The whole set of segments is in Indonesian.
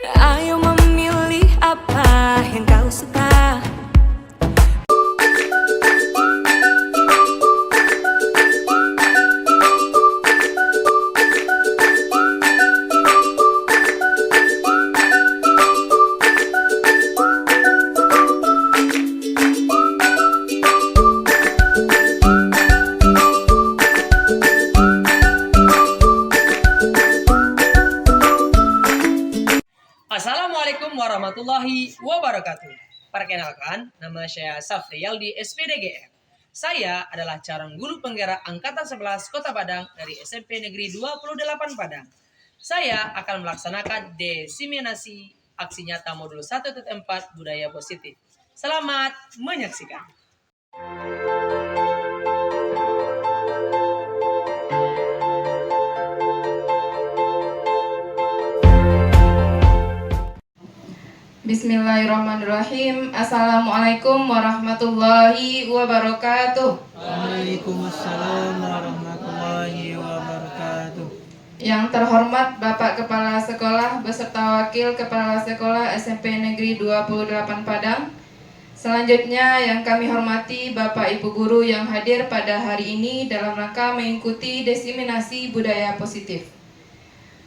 Ayo memilih apa yang kau suka. Assalamualaikum warahmatullahi wabarakatuh. Perkenalkan, nama saya Safrialdi SPDGR. Saya adalah calon guru penggerak Angkatan 11 Kota Padang dari SMP Negeri 28 Padang. Saya akan melaksanakan diseminasi aksi nyata modul 1.4 budaya positif. Selamat menyaksikan. Bismillahirrahmanirrahim. Assalamualaikum warahmatullahi wabarakatuh. Waalaikumsalam warahmatullahi wabarakatuh. Yang terhormat Bapak Kepala Sekolah beserta Wakil Kepala Sekolah SMP Negeri 28 Padang. Selanjutnya yang kami hormati Bapak Ibu Guru yang hadir pada hari ini dalam rangka mengikuti diseminasi budaya positif.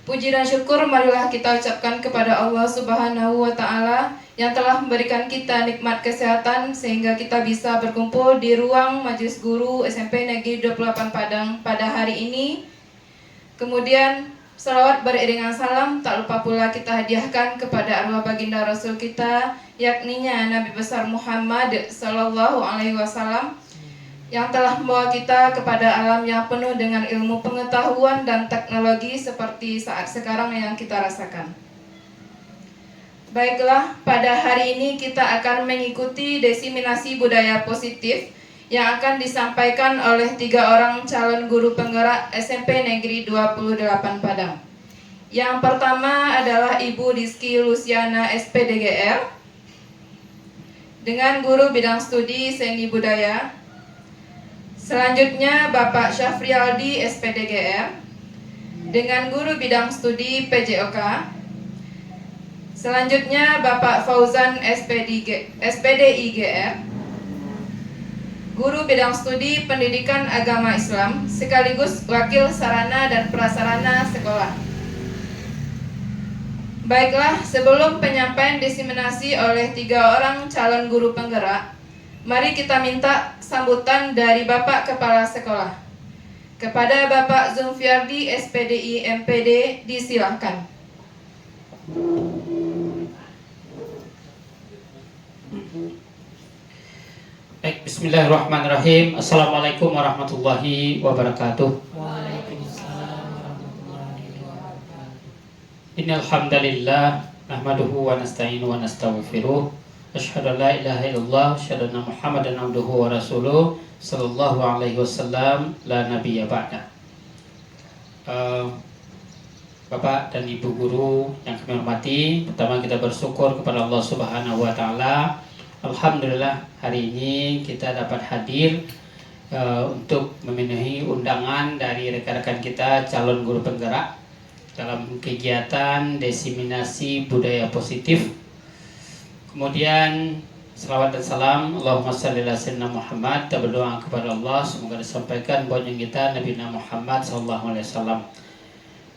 Puji dan syukur marilah kita ucapkan kepada Allah Subhanahu wa Ta'ala yang telah memberikan kita nikmat kesehatan sehingga kita bisa berkumpul di ruang Majelis Guru SMP Negeri 28 Padang pada hari ini. Kemudian salawat beriringan salam tak lupa pula kita hadiahkan kepada arwah baginda Rasul kita, yakninya Nabi besar Muhammad Sallallahu Alaihi Wasallam, yang telah membawa kita kepada alam yang penuh dengan ilmu pengetahuan dan teknologi seperti saat sekarang yang kita rasakan. Baiklah, pada hari ini kita akan mengikuti diseminasi budaya positif yang akan disampaikan oleh 3 orang calon guru penggerak SMP Negeri 28 Padang. Yang pertama adalah Ibu Rizky Luciana SPDGR dengan guru bidang studi seni budaya. Selanjutnya Bapak Syafrialdi SPDGR dengan guru bidang studi PJOK. Selanjutnya Bapak Fauzan SPDIGR, guru bidang studi pendidikan agama Islam sekaligus wakil sarana dan prasarana sekolah. Baiklah, sebelum penyampaian diseminasi oleh 3 orang calon guru penggerak, mari kita minta sambutan dari Bapak Kepala Sekolah. Kepada Bapak Zulfiardi SPDI MPD disilahkan. Baik, bismillahirrahmanirrahim. Assalamualaikum warahmatullahi wabarakatuh. Waalaikumsalam warahmatullahi wabarakatuh. Innal hamdalillah nahmaduhu wa nasta'inu wa nastaghfiruh. Asyhadu an la ilaha illallah wa asyhadu anna Muhammadan abduhu wa rasuluh sallallahu alaihi wasallam la nabiyya ba'da. Bapak dan Ibu guru yang kami hormati, pertama kita bersyukur kepada Allah Subhanahu wa taala. Alhamdulillah hari ini kita dapat hadir untuk memenuhi undangan dari rekan-rekan kita calon guru penggerak dalam kegiatan diseminasi budaya positif. Kemudian salawat dan salam Allahumma shalli ala sayyidina Muhammad, kita berdoa kepada Allah semoga disampaikan bonya kita Nabi Muhammad sallallahu alaihi wasallam.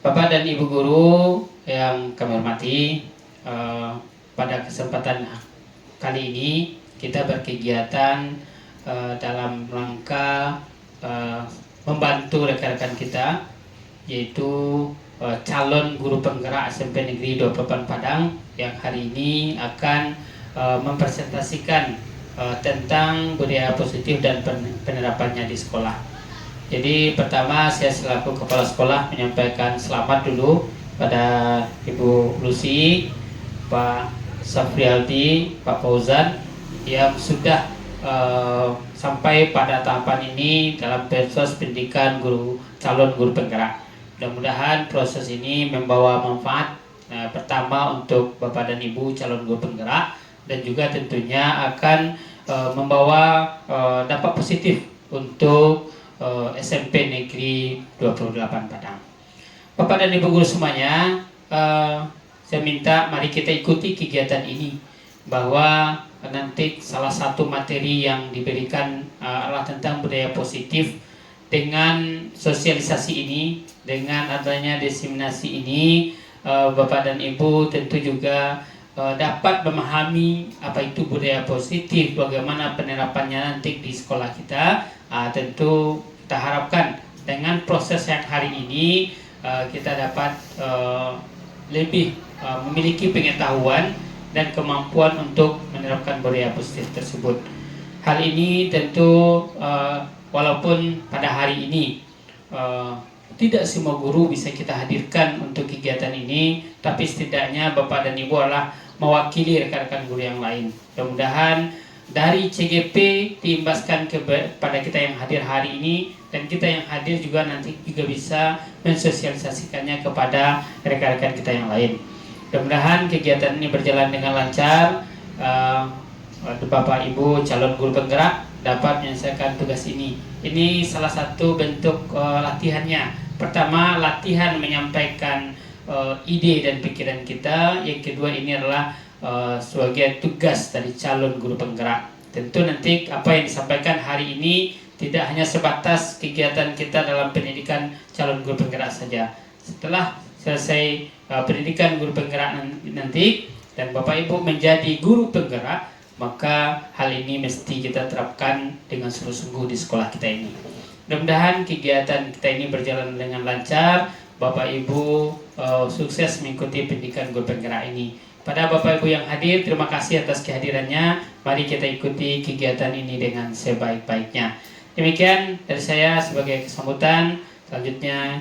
Bapak dan Ibu guru yang kami hormati, pada kesempatan kali ini kita berkegiatan dalam rangka membantu rekan-rekan kita, yaitu calon guru penggerak SMP Negeri 28 Padang yang hari ini akan mempresentasikan tentang budaya positif dan penerapannya di sekolah. Jadi pertama saya selaku kepala sekolah menyampaikan selamat dulu pada Ibu Lucy, Pak Safrialdi, Pak Fauzan yang sudah sampai pada tahapan ini dalam proses pendidikan calon guru penggerak. Mudah-mudahan proses ini membawa manfaat pertama untuk Bapak dan Ibu calon guru penggerak dan juga tentunya akan membawa dampak positif untuk SMP Negeri 28 Padang. Bapak dan Ibu guru semuanya, saya minta mari kita ikuti kegiatan ini, bahwa nanti salah satu materi yang diberikan adalah tentang budaya positif. Dengan sosialisasi ini, dengan adanya diseminasi ini, Bapak dan Ibu tentu juga dapat memahami apa itu budaya positif, bagaimana penerapannya nanti di sekolah kita. Tentu kita harapkan dengan proses yang hari ini kita dapat lebih memiliki pengetahuan dan kemampuan untuk menerapkan budaya positif tersebut. Hal ini tentu walaupun pada hari ini tidak semua guru bisa kita hadirkan untuk kegiatan ini, tapi setidaknya Bapak dan Ibu adalah mewakili rekan-rekan guru yang lain. Mudah-mudahan dari CGP diimbaskan kepada kita yang hadir hari ini, dan kita yang hadir juga nanti juga bisa mensosialisasikannya kepada rekan-rekan kita yang lain. Mudah-mudahan kegiatan ini berjalan dengan lancar. Bapak Ibu calon guru penggerak dapat menyelesaikan tugas ini. Ini salah satu bentuk latihannya. Pertama, latihan menyampaikan ide dan pikiran kita. Yang kedua, ini adalah sebagai tugas dari calon guru penggerak. Tentu nanti apa yang disampaikan hari ini tidak hanya sebatas kegiatan kita dalam pendidikan calon guru penggerak saja. Setelah selesai pendidikan guru penggerak nanti dan Bapak Ibu menjadi guru penggerak, maka hal ini mesti kita terapkan dengan sungguh-sungguh di sekolah kita ini. Mudah-mudahan kegiatan kita ini berjalan dengan lancar. Bapak Ibu sukses mengikuti pendidikan guru penggerak ini. Pada Bapak Ibu yang hadir, terima kasih atas kehadirannya. Mari kita ikuti kegiatan ini dengan sebaik-baiknya. Demikian dari saya sebagai kesambutan. Selanjutnya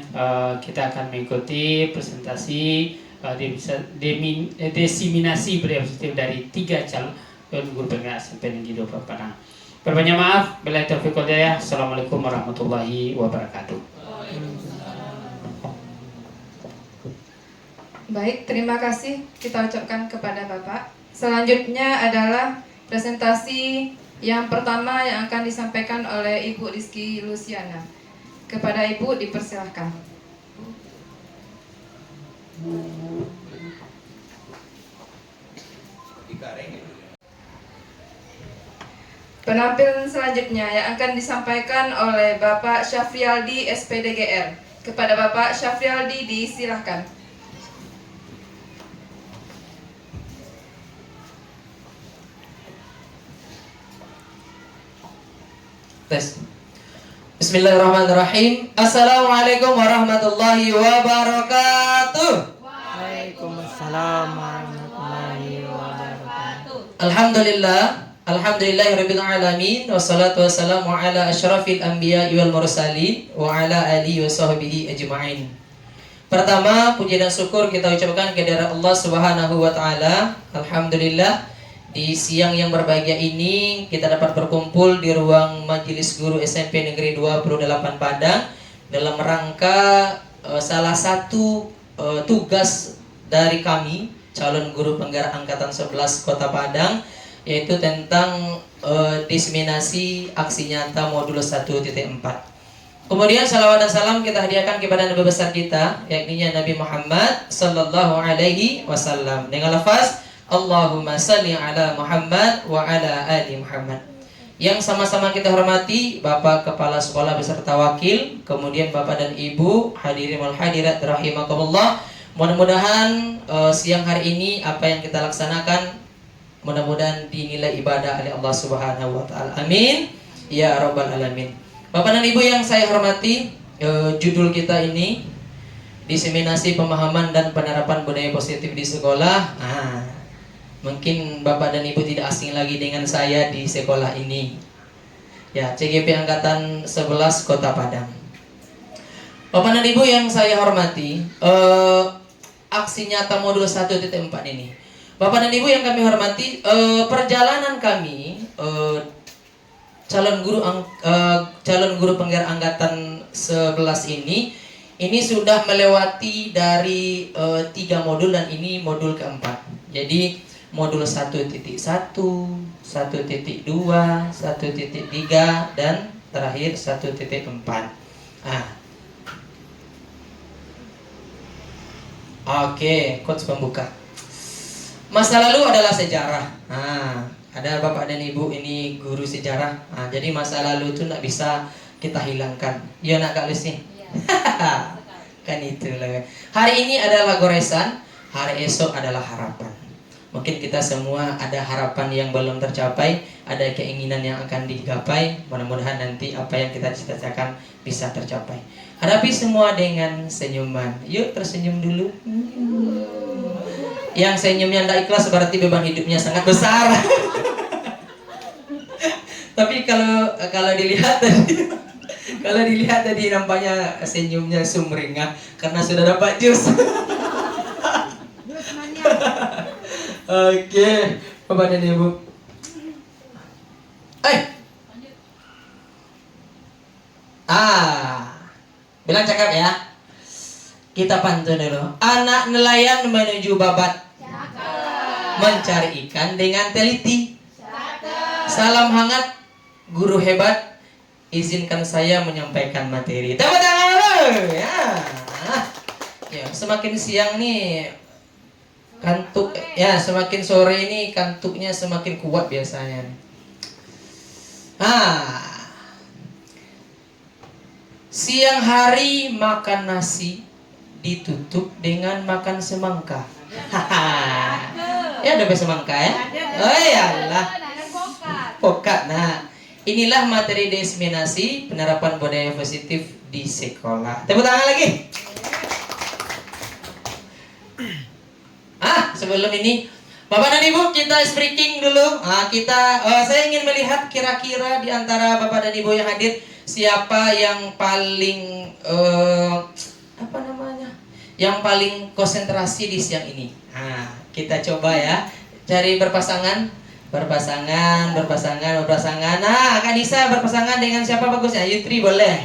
kita akan mengikuti presentasi diseminasi budaya positif dari 3 calon guru penggerak SMP Negeri 2 Padang. Berbanyak maaf. Billahi taufiq wal hidayah. Assalamualaikum warahmatullahi wabarakatuh. Baik, terima kasih kita ucapkan kepada Bapak. Selanjutnya adalah presentasi yang pertama yang akan disampaikan oleh Ibu Rizky Luciana. Kepada Ibu dipersilahkan. Penampilan selanjutnya yang akan disampaikan oleh Bapak Syafrialdi SPDGR. Kepada Bapak Syafrialdi disilahkan. Tes. Bismillahirrahmanirrahim. Assalamualaikum warahmatullahi wabarakatuh. Waalaikumsalam warahmatullahi wabarakatuh. Alhamdulillahirabbil alamin, wassalatu wassalamu ala asyrafil anbiya'i wal mursalin wa ala alihi wa sahbihi ajma'in. Pertama, puji dan syukur kita ucapkan kepada Allah Subhanahu wa taala. Alhamdulillah, di siang yang berbahagia ini kita dapat berkumpul di ruang Majelis Guru SMP Negeri 28 Padang dalam rangka salah satu tugas dari kami calon guru penggerak angkatan 11 Kota Padang, yaitu tentang diseminasi aksi nyata modul 1.4. Kemudian salawat dan salam kita hadiahkan kepada Nabi besar kita, yakni Nabi Muhammad sallallahu alaihi wasallam dengan lafaz Allahumma salli ala Muhammad wa ala ali Muhammad. Yang sama-sama kita hormati Bapak Kepala Sekolah beserta wakil, kemudian Bapak dan Ibu hadirin wal hadirat rahimakumullah. Mudah-mudahan siang hari ini apa yang kita laksanakan mudah-mudahan dinilai ibadah oleh Allah Subhanahu wa taala. Amin ya rabbal alamin. Bapak dan Ibu yang saya hormati, judul kita ini diseminasi pemahaman dan penerapan budaya positif di sekolah. Mungkin Bapak dan Ibu tidak asing lagi dengan saya di sekolah ini. Ya, CGP Angkatan 11 Kota Padang. Bapak dan Ibu yang saya hormati, aksi nyata modul 1.4 ini. Bapak dan Ibu yang kami hormati, perjalanan kami calon guru penggerak angkatan 11 ini sudah melewati dari 3 modul dan ini modul keempat. Jadi modul 1.1, 1.2, 1.3 dan terakhir 1.4. Oke, quotes pembuka. Masa lalu adalah sejarah. Ada bapak dan ibu ini guru sejarah. Jadi masa lalu itu nggak bisa kita hilangkan. Ya nak Kak Lucy? Kan itulah. Hari ini adalah goresan, hari esok adalah harapan. Mungkin kita semua ada harapan yang belum tercapai, ada keinginan yang akan digapai. Mudah-mudahan nanti apa yang kita cita-citakan bisa tercapai. Hadapi semua dengan senyuman. Yuk tersenyum dulu. Yang senyumnya tidak ikhlas berarti beban hidupnya sangat besar. Tapi kalau dilihat tadi, nampaknya senyumnya sumringah karena sudah dapat jus. Oke, Bapak dan Ibu. Bilang cakap ya. Kita pantun dulu. Anak nelayan menuju babat, mencari ikan dengan teliti. Salam hangat, guru hebat. Izinkan saya menyampaikan materi. Tepuk tangan dulu. Ya, semakin siang nih kantuk, ya semakin sore ini kantuknya semakin kuat biasanya. Siang hari makan nasi ditutup dengan makan semangka. Ya ada semangka ya? Oh iyalah. Pokat. Nah, inilah materi diseminasi penerapan budaya positif di sekolah. Tepuk tangan lagi. Sebelum ini, Bapak dan Ibu, kita speaking dulu. Saya ingin melihat kira-kira di antara Bapak dan Ibu yang hadir siapa yang paling yang paling konsentrasi di siang ini. Kita coba ya, cari berpasangan. Nah, Kak Nisa berpasangan dengan siapa bagusnya? Yutri boleh.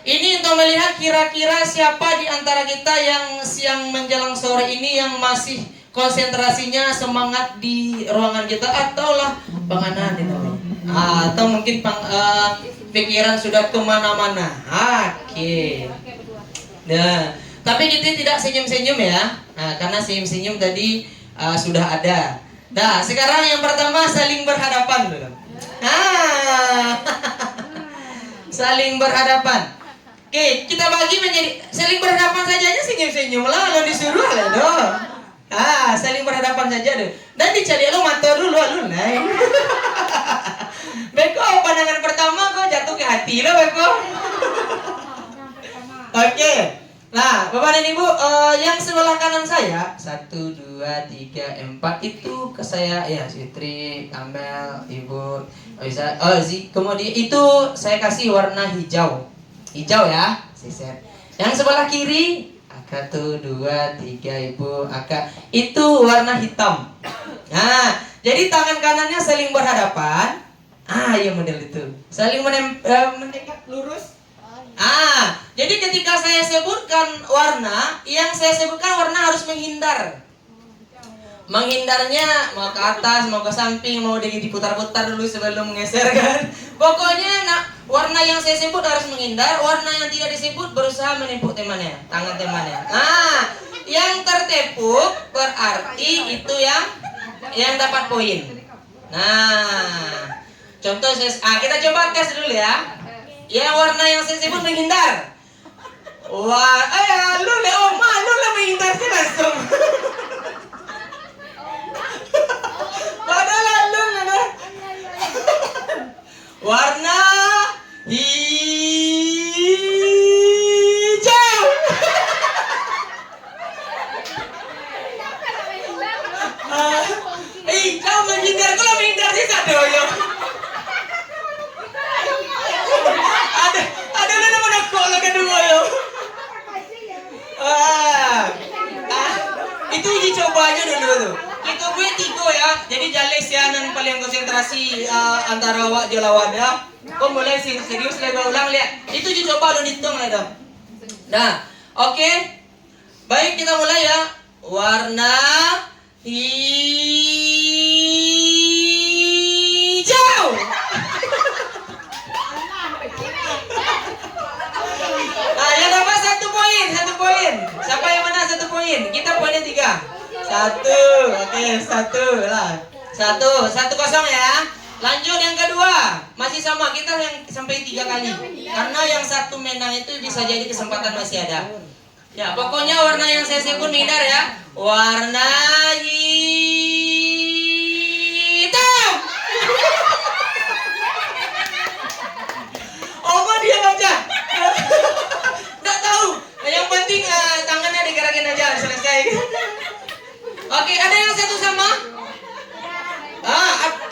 Ini untuk melihat kira-kira siapa di antara kita yang siang menjelang sore ini yang masih konsentrasinya semangat di ruangan kita, atau lah Bang Anan atau mungkin pikiran sudah kemana-mana. Oke. Nah, tapi kita tidak senyum-senyum ya, karena senyum-senyum tadi sudah ada. Nah, sekarang yang pertama saling berhadapan dulu. Saling berhadapan. Oke, kita bagi menjadi saling berhadapan saja senyum-senyum lah, lo disuruh lah dong. Saling berhadapan saja deh. Dan dicari lo mata dulu lu naik. Beko pandangan pertama kau jatuh ke hati lo Beko. Oke. Nah, Bapak dan Ibu, yang sebelah kanan saya 1, 2, 3, 4 itu ke saya ya, Fitri, Amel, Ibu, kemudian itu saya kasih warna hijau. Hijau ya, siset. Yang sebelah kiri, Aka 1, 2, 3, Ibu, Aka itu warna hitam. Nah, jadi tangan kanannya saling berhadapan. Ya model itu. Saling mendekat lurus. Jadi ketika saya sebutkan warna, yang saya sebutkan warna harus menghindar. Menghindarnya mau ke atas, mau ke samping, mau diputar-putar dulu sebelum menggeser kan. Pokoknya warna yang saya sebut harus menghindar, warna yang tidak disebut berusaha menepuk temannya, tangan temannya. Yang tertepuk berarti itu yang dapat poin. Nah, contoh kita coba tes dulu ya. Yang warna yang saya sebut menghindar. Lu menghindar sih langsung. Padahal lu warna hijau. Hijau menghindar, kalau menghindar sih satu yo. Ada lu mau nakol kedua yo. Itu uji coba aja dulu tuh. Itu gue 3 ya. Jadi jales ya nan paling konsentrasi antara awak je lawan ya. Kau mulai serius lagi ulang lihat. Itu uji coba lu hitung lah dong. Nah, oke. Baik, kita mulai ya. Warna hijau. Yang dapat 1 poin. Siapa yang menang 1 poin. Kita poinnya 3. 1. Oke, 1 lah. 1 kosong ya. Lanjut yang kedua. Masih sama, kita yang sampai 3 kali. Karena yang satu menang itu bisa jadi kesempatan masih ada. Ya, pokoknya warna yang saya sebut menghindar ya. Warna hitam. Oh, kok dia baca? Nggak tahu. Yang penting tangannya digerakin aja, selesai. Oke, ada yang satu sama?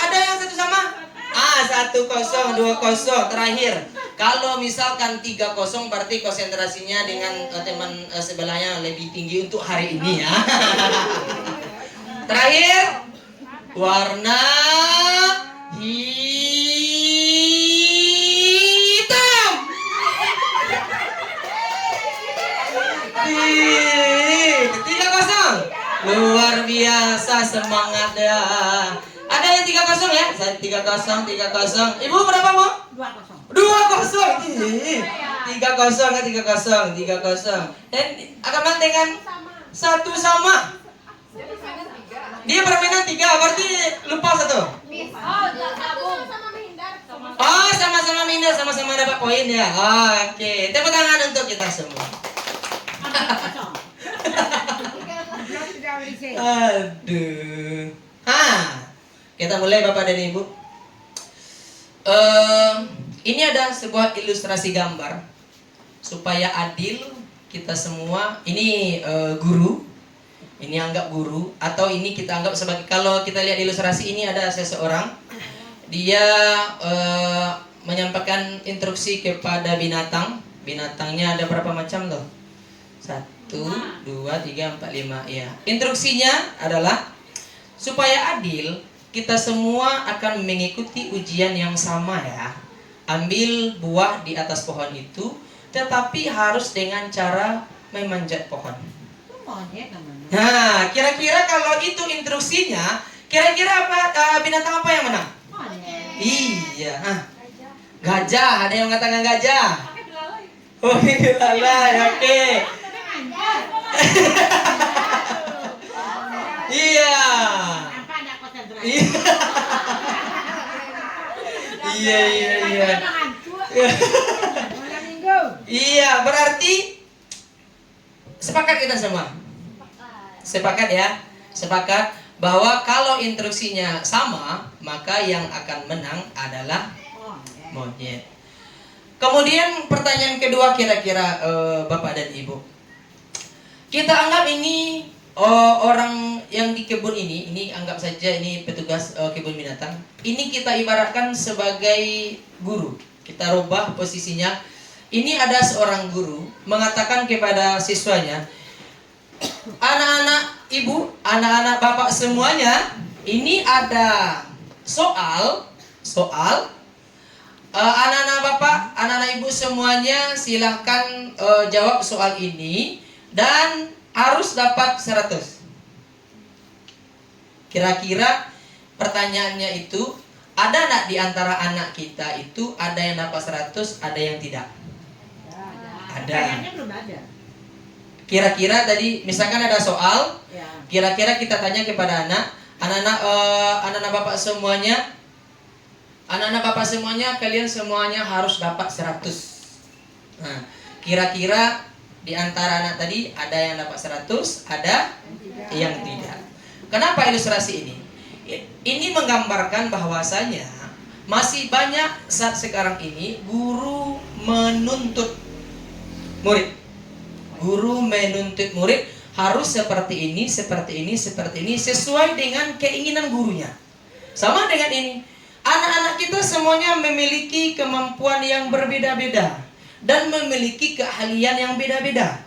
Ada yang satu sama? 1-0, 2-0 terakhir. Kalau misalkan 3-0 berarti konsentrasinya dengan teman sebelahnya lebih tinggi untuk hari ini ya. Terakhir, warna hitam. 3-0. Luar biasa semangatnya. Ada yang 3-0 ya? 3-0. Ibu berapa, Bu? 2-0. 3-0. Dan Akamal dengan 1 sama. Dia permainan 3, berarti lupa 1. Oh, sama-sama minder, sama-sama dapat poin ya. Oke, tepuk tangan untuk kita semua. Aduh. Kita mulai Bapak dan Ibu. Ini ada sebuah ilustrasi gambar supaya adil kita semua. Ini guru. Ini anggap guru atau ini kita anggap sebagai, kalau kita lihat ilustrasi ini ada seseorang, dia menyampaikan instruksi kepada binatang. Binatangnya ada berapa macam tuh? 1, 2, 3, 4, 5 ya. Instruksinya adalah supaya adil kita semua akan mengikuti ujian yang sama ya. Ambil buah di atas pohon itu, tetapi harus dengan cara memanjat pohon. Nah, kira-kira kalau itu instruksinya, kira-kira apa, binatang apa yang menang? Iya, gajah. Ada yang mengatakan gajah. Oh, belalai, oke. Iya. Iya. Iya, berarti sepakat kita semua. Sepakat ya. Sepakat bahwa kalau instruksinya sama, maka yang akan menang adalah monyet. Kemudian pertanyaan kedua kira-kira Bapak dan Ibu. Kita anggap ini orang yang di kebun ini anggap saja ini petugas kebun binatang. Ini kita ibaratkan sebagai guru. Kita rubah posisinya. Ini ada seorang guru mengatakan kepada siswanya, anak-anak ibu, anak-anak bapak semuanya, ini ada soal. Anak-anak bapak, anak-anak ibu semuanya silahkan jawab soal ini dan harus dapat 100. Kira-kira pertanyaannya itu, ada enggak di antara anak kita itu ada yang dapat 100, ada yang tidak? Ada. Kira-kira tadi misalkan ada soal, kira-kira kita tanya kepada anak-anak bapak semuanya, kalian semuanya harus dapat 100. Nah, kira-kira di antara anak tadi ada yang dapat 100, ada yang tidak. Kenapa ilustrasi ini? Ini menggambarkan bahwasanya masih banyak saat sekarang ini guru menuntut murid. Guru menuntut murid harus seperti ini sesuai dengan keinginan gurunya. Sama dengan ini. Anak-anak kita semuanya memiliki kemampuan yang berbeda-beda dan memiliki keahlian yang beda-beda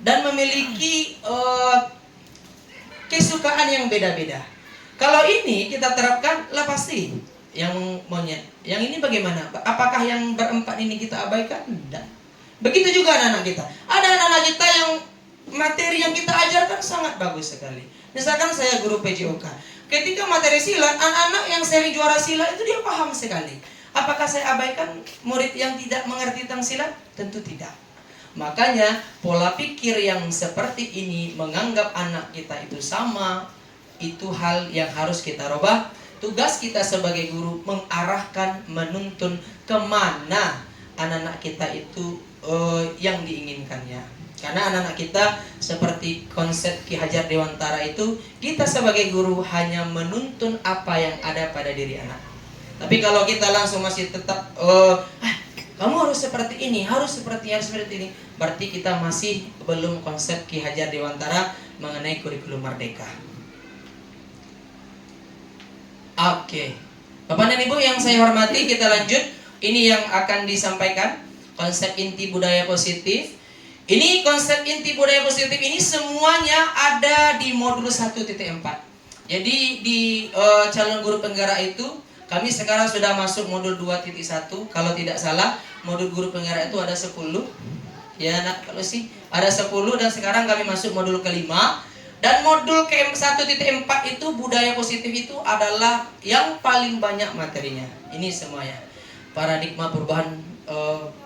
dan memiliki kesukaan yang beda-beda. Kalau ini kita terapkan, lah pasti yang monyet. Yang ini bagaimana? Apakah yang berempat ini kita abaikan? Tidak. Begitu juga anak-anak kita. Ada anak-anak kita yang materi yang kita ajarkan sangat bagus sekali. Misalkan saya guru PJOK. Ketika materi silat, anak-anak yang sering juara silat itu dia paham sekali. Apakah saya abaikan murid yang tidak mengerti tentang silat? Tentu tidak. Makanya pola pikir yang seperti ini, menganggap anak kita itu sama, itu hal yang harus kita rubah. Tugas kita sebagai guru mengarahkan, menuntun kemana anak-anak kita itu yang diinginkannya. Karena anak-anak kita seperti konsep Ki Hajar Dewantara itu, kita sebagai guru hanya menuntun apa yang ada pada diri anak. Tapi kalau kita langsung masih tetap kamu harus seperti ini, harus seperti ini, berarti kita masih belum konsep Ki Hajar Dewantara mengenai kurikulum merdeka. Oke. Bapak dan Ibu yang saya hormati, kita lanjut. Ini yang akan disampaikan, konsep inti budaya positif. Ini konsep inti budaya positif ini semuanya ada di modul 1.4. Jadi di calon guru penggerak itu kami sekarang sudah masuk modul 2.1. Kalau tidak salah, modul guru penggerak itu ada 10. Ya, nak, kalau sih ada 10 dan sekarang kami masuk modul kelima. Dan modul ke 1.4 itu budaya positif itu adalah yang paling banyak materinya. Ini semuanya. Paradigma perubahan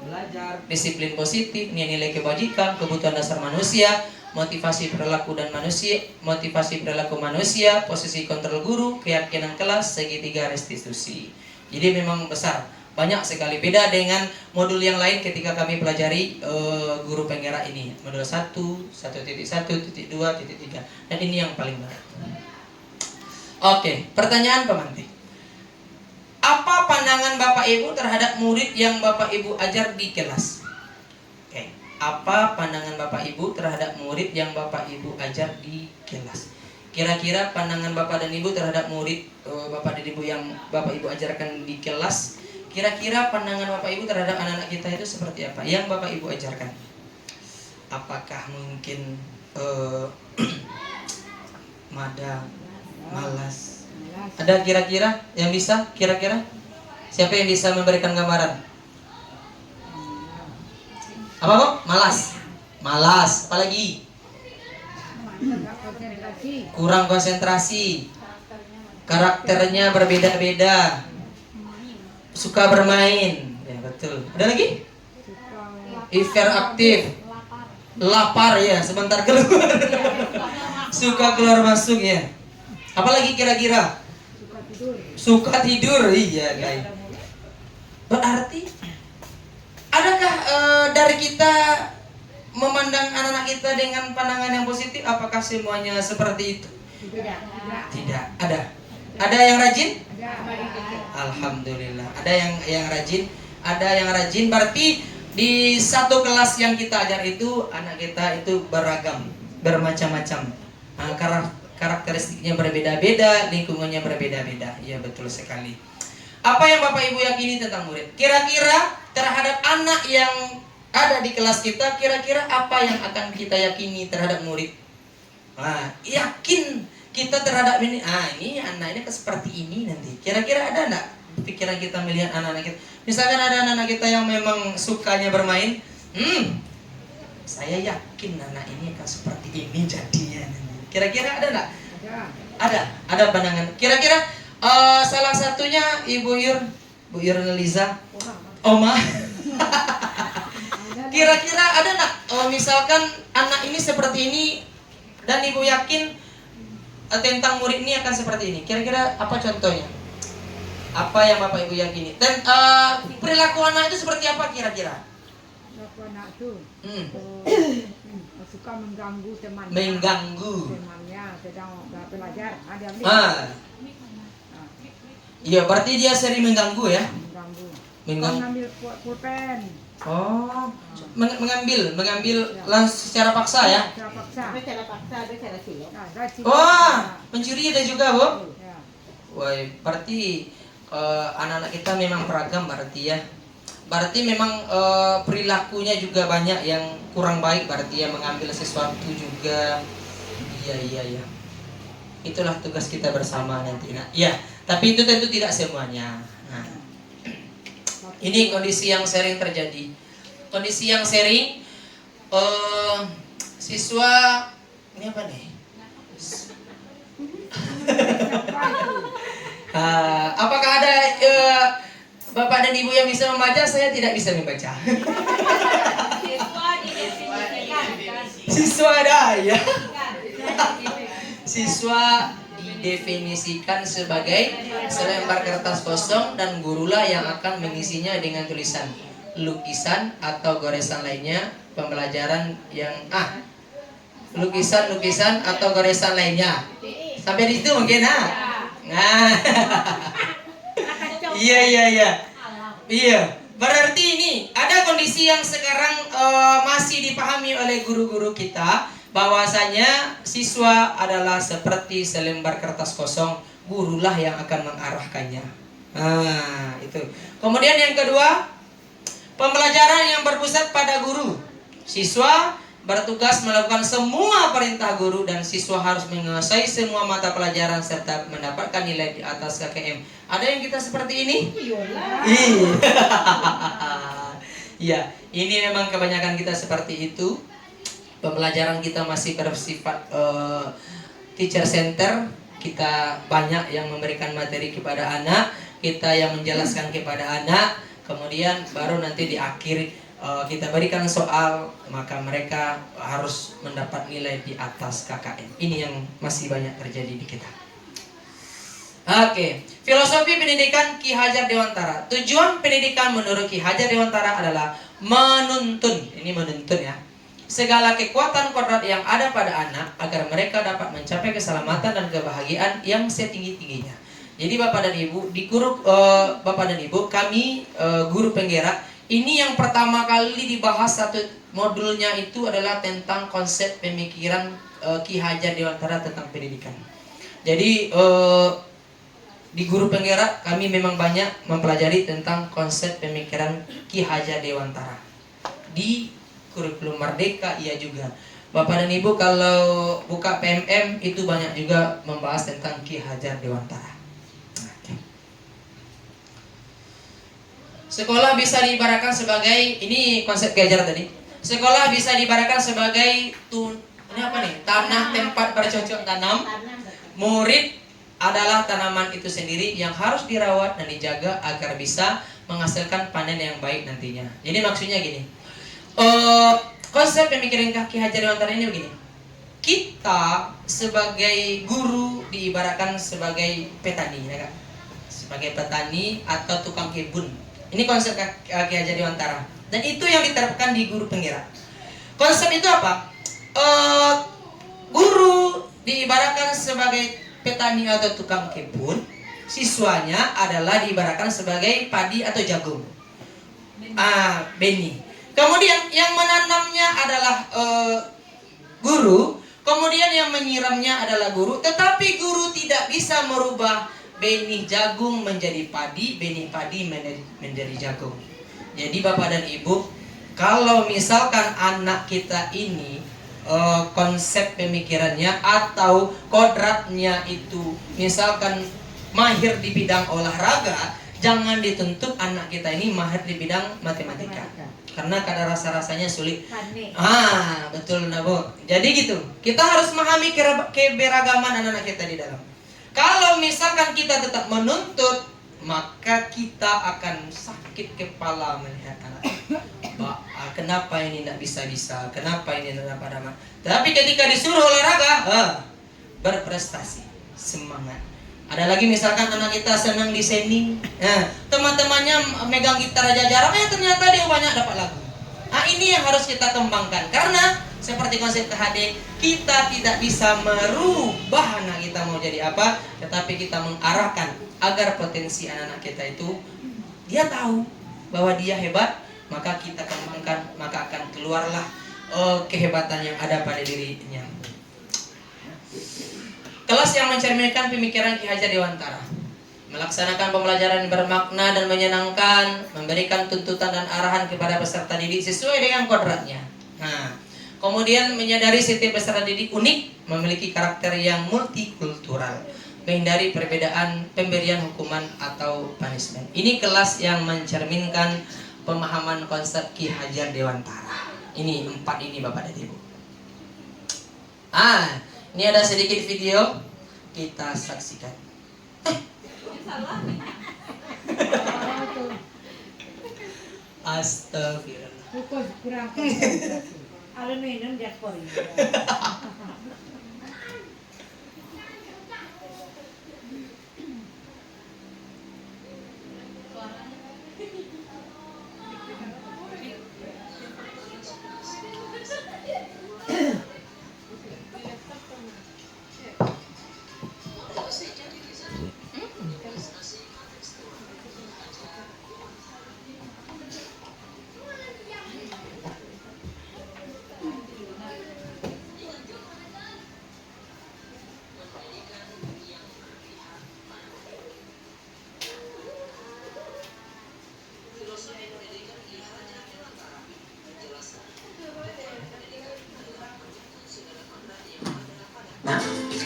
belajar, disiplin positif, nilai kebajikan, kebutuhan dasar manusia, motivasi perilaku dan manusia, motivasi perilaku manusia, posisi kontrol guru, keyakinan kelas, segitiga restitusi. Jadi memang besar, banyak sekali. Beda dengan modul yang lain ketika kami pelajari guru penggerak ini, modul 1, 1.1, 1.2, 1.3, dan ini yang paling berat. Oke, pertanyaan pemantik. Apa pandangan Bapak Ibu terhadap murid yang Bapak Ibu ajar di kelas? Oke. Apa pandangan Bapak Ibu terhadap murid yang Bapak Ibu ajar di kelas? Kira-kira pandangan Bapak dan Ibu terhadap murid Bapak dan Ibu yang Bapak Ibu ajarkan di kelas, kira-kira pandangan Bapak Ibu terhadap anak-anak kita itu seperti apa? Yang Bapak Ibu ajarkan. Apakah mungkin malas? Ada kira-kira yang bisa? Kira-kira siapa yang bisa memberikan gambaran? Apa kok? Malas. Apalagi? Kurang konsentrasi. Karakternya berbeda-beda. Suka bermain. Ya, betul. Ada lagi? Hiperaktif. Lapar ya, sebentar keluar. Suka keluar masuk ya. Apalagi kira-kira? Suka tidur, iya guys. Berarti adakah dari kita memandang anak-anak kita dengan pandangan yang positif? Apakah semuanya seperti itu? Tidak. Ada yang rajin? Alhamdulillah. Ada yang rajin. Ada yang rajin. Berarti di satu kelas yang kita ajar itu anak kita itu beragam, bermacam-macam. Karakteristiknya berbeda-beda, lingkungannya berbeda-beda. Ya, betul sekali. Apa yang Bapak Ibu yakini tentang murid? Kira-kira terhadap anak yang ada di kelas kita, kira-kira apa yang akan kita yakini terhadap murid? Yakin kita terhadap ini. Ini anak ini seperti ini nanti. Kira-kira ada enggak pikiran kita melihat anak-anak kita? Misalkan ada anak-anak kita yang memang sukanya bermain, saya yakin anak ini akan seperti ini jadinya nanti. Kira-kira ada enggak? Ada pandangan. Kira-kira salah satunya Bu Yur Liza, Oma. Kira-kira ada enggak? Misalkan anak ini seperti ini dan Ibu yakin tentang murid ini akan seperti ini. Kira-kira apa contohnya? Apa yang Bapak Ibu yakini? Dan perilaku anak itu seperti apa kira-kira? Perilaku anak itu suka mengganggu temannya. Temannya sedang belajar. Iya, berarti dia sering mengganggu ya? Mengganggu. Mengambil pulpen. Oh, mengambil langsung secara paksa ya? Secara paksa, secara silap. Mencuri ada juga, Bu? Ya. Wah, berarti anak-anak kita memang beragam berarti ya. Berarti memang perilakunya juga banyak yang kurang baik, berarti ya, mengambil sesuatu juga. Iya. Itulah tugas kita bersama nanti. Ya, tapi itu tentu tidak semuanya. Nah, ini kondisi yang sering terjadi. Kondisi yang sering siswa ini apa nih? Apakah ada Bapak dan Ibu yang bisa membaca? Saya tidak bisa membaca. swadaya. Siswa didefinisikan sebagai selembar kertas kosong dan gurulah yang akan mengisinya dengan tulisan, lukisan atau goresan lainnya. Pembelajaran yang lukisan atau goresan lainnya. Sampai di situ mungkin Nah. Iya. Berarti ini ada kondisi yang sekarang masih dipahami oleh guru-guru kita, bahwasanya siswa adalah seperti selembar kertas kosong, gurulah yang akan mengarahkannya. Nah, itu. Kemudian yang kedua, pembelajaran yang berpusat pada guru. Siswa bertugas melakukan semua perintah guru dan siswa harus menguasai semua mata pelajaran serta mendapatkan nilai di atas KKM. Ada yang kita seperti ini? Iya, ini memang kebanyakan kita seperti itu. Pembelajaran kita masih bersifat teacher center. Kita banyak yang memberikan materi kepada anak, kita yang menjelaskan kepada anak, kemudian baru nanti di akhir kita berikan soal, maka mereka harus mendapat nilai di atas KKM. Ini yang masih banyak terjadi di kita. Oke, filosofi pendidikan Ki Hajar Dewantara. Tujuan pendidikan menurut Ki Hajar Dewantara adalah menuntun. Ini menuntun ya. Segala kekuatan kodrat yang ada pada anak agar mereka dapat mencapai keselamatan dan kebahagiaan yang setinggi-tingginya. Jadi Bapak dan Ibu, di guru Bapak dan Ibu, kami guru penggerak, ini yang pertama kali dibahas satu modulnya itu adalah tentang konsep pemikiran Ki Hajar Dewantara tentang pendidikan. Jadi di guru penggerak kami memang banyak mempelajari tentang konsep pemikiran Ki Hajar Dewantara. Di kurikulum Merdeka iya juga. Bapak dan Ibu kalau buka PMM itu banyak juga membahas tentang Ki Hajar Dewantara. Sekolah bisa diibaratkan sebagai, ini konsep Ki Hajar tadi. Sekolah bisa diibaratkan sebagai ini apa nih? Tanah tempat bercocok tanam. Murid adalah tanaman itu sendiri yang harus dirawat dan dijaga agar bisa menghasilkan panen yang baik nantinya. Jadi maksudnya gini, konsep pemikiran Ki Hajar Dewantara ini begini. Kita sebagai guru diibaratkan sebagai petani, ya kan? Sebagai petani atau tukang kebun. Ini konsep Ki Hajar Dewantara. Dan itu yang diterapkan di guru penggerak. Konsep itu apa? Guru diibaratkan sebagai petani atau tukang kebun. Siswanya adalah diibaratkan sebagai padi atau jagung. Benih. Kemudian yang menanamnya adalah guru. Kemudian yang menyiramnya adalah guru. Tetapi guru tidak bisa merubah benih jagung menjadi padi, benih padi menjadi jagung. Jadi Bapak dan Ibu, kalau misalkan anak kita ini konsep pemikirannya atau kodratnya itu misalkan mahir di bidang olahraga, jangan dituntut anak kita ini mahir di bidang matematika. Karena kadang rasa-rasanya sulit. Betul nah Bu. Jadi gitu. Kita harus memahami keberagaman anak-anak kita di dalam. Kalau misalkan kita tetap menuntut, maka kita akan sakit kepala melihat anak. Kenapa ini tidak bisa-bisa? Kenapa ini tidak dapat? Tapi ketika disuruh olahraga, berprestasi, semangat. Ada lagi misalkan anak kita senang desainer, teman-temannya megang gitar aja jarang, ternyata dia banyak dapat lagu. Ini yang harus kita kembangkan. Karena seperti konsep THD, kita tidak bisa merubah anak kita mau jadi apa, tetapi kita mengarahkan agar potensi anak-anak kita itu dia tahu bahwa dia hebat, maka kita kembangkan, maka akan keluarlah kehebatan yang ada pada dirinya. Kelas yang mencerminkan pemikiran Ki Hajar Dewantara. Melaksanakan pembelajaran yang bermakna dan menyenangkan, memberikan tuntutan dan arahan kepada peserta didik sesuai dengan kodratnya. Kemudian menyadari setiap peserta didik unik, memiliki karakter yang multikultural, menghindari perbedaan pemberian hukuman atau punishment. Ini kelas yang mencerminkan pemahaman konsep Ki Hajar Dewantara. Ini 4 ini Bapak dan Ibu. Ini ada sedikit video, kita saksikan. Astagfirullah. Kurang konsentrasi. Kalau minum dia kori.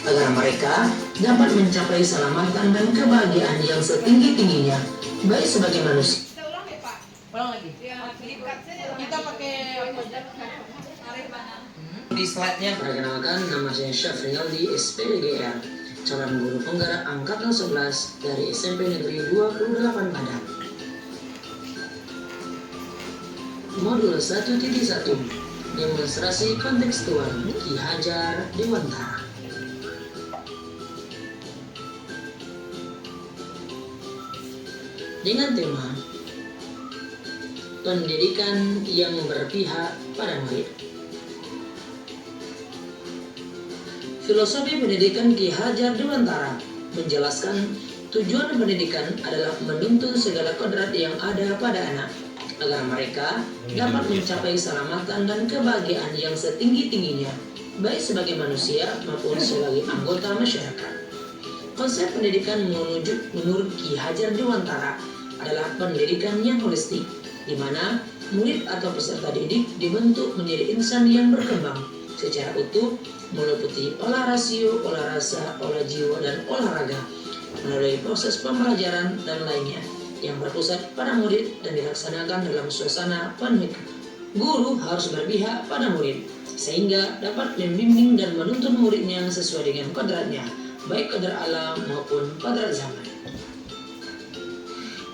Agar mereka dapat mencapai keselamatan dan kebahagiaan yang setinggi-tingginya, baik sebagai manusia. Ulang lagi. Kita pakai di slide-nya. Perkenalkan, nama saya Syafrialdi, SPDGR, calon guru penggerak angkatan 11 dari SMP Negeri 28 Padang. Modul 1.1, demonstrasi kontekstual Ki Hajar Dewantara. Dengan tema pendidikan yang berpihak pada murid. Filosofi pendidikan Ki Hajar Dewantara menjelaskan tujuan pendidikan adalah menuntun segala kodrat yang ada pada anak agar mereka dapat mencapai keselamatan dan kebahagiaan yang setinggi-tingginya, baik sebagai manusia maupun sebagai anggota masyarakat. Konsep pendidikan menurut Ki Hajar Dewantara adalah pendidikan yang holistik, di mana murid atau peserta didik dibentuk menjadi insan yang berkembang secara utuh, meliputi olah rasio, olah rasa, olah jiwa, dan olahraga melalui proses pembelajaran dan lainnya yang berpusat pada murid dan dilaksanakan dalam suasana penuh. Guru harus berpihak pada murid sehingga dapat membimbing dan menuntun muridnya sesuai dengan kodratnya, baik kodrat alam maupun kodrat zaman.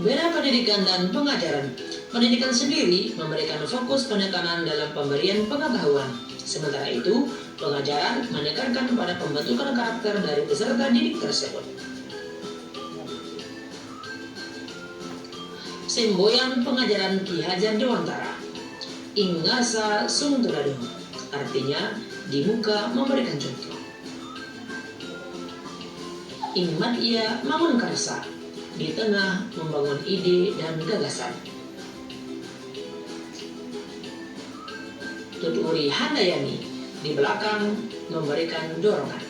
Beda pendidikan dan pengajaran. Pendidikan sendiri memberikan fokus penekanan dalam pemberian pengetahuan. Sementara itu, pengajaran menekankan pada pembentukan karakter dari peserta didik tersebut. Semboyan pengajaran Ki Hajar Dewantara. Ingasa sung tulado, artinya di muka memberikan contoh. Ingmat ia mangun karsa, di tengah membangun ide dan gagasan. Tuturi handayani, di belakang memberikan dorongan.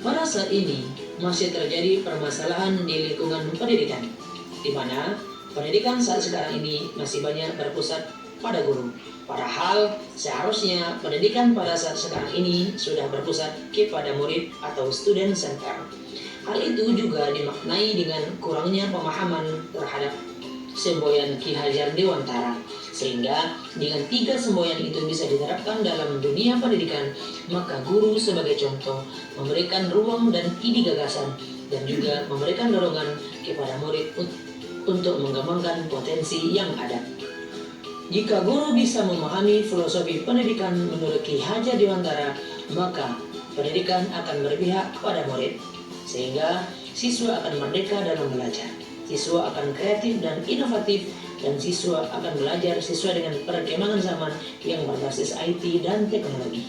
Pada saat ini masih terjadi permasalahan di lingkungan pendidikan, di mana pendidikan saat sekarang ini masih banyak berpusat pada guru. Padahal seharusnya pendidikan pada saat sekarang ini sudah berpusat kepada murid atau student center. Hal itu juga dimaknai dengan kurangnya pemahaman terhadap semboyan Ki Hajar Dewantara. Sehingga dengan 3 semboyan itu bisa diterapkan dalam dunia pendidikan, maka guru sebagai contoh memberikan ruang dan ide gagasan dan juga memberikan dorongan kepada murid untuk mengembangkan potensi yang ada. Jika guru bisa memahami filosofi pendidikan menurut Ki Hajar Dewantara, maka pendidikan akan berpihak kepada murid. Sehingga siswa akan merdeka dalam belajar, siswa akan kreatif dan inovatif, dan siswa akan belajar sesuai dengan perkembangan zaman yang berbasis IT dan teknologi.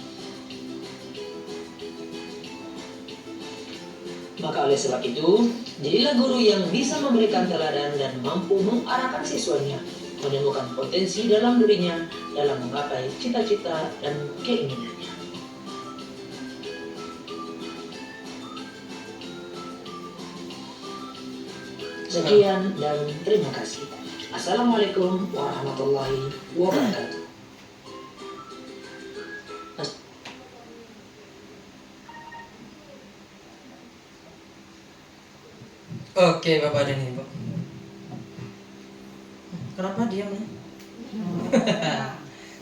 Maka oleh sebab itu, jadilah guru yang bisa memberikan teladan dan mampu mengarahkan siswanya menemukan potensi dalam dirinya dalam menggapai cita-cita dan keinginannya. Sekian dan terima kasih. Assalamualaikum warahmatullahi wabarakatuh. Oke, Bapak dan Ibu. Kenapa diam ya?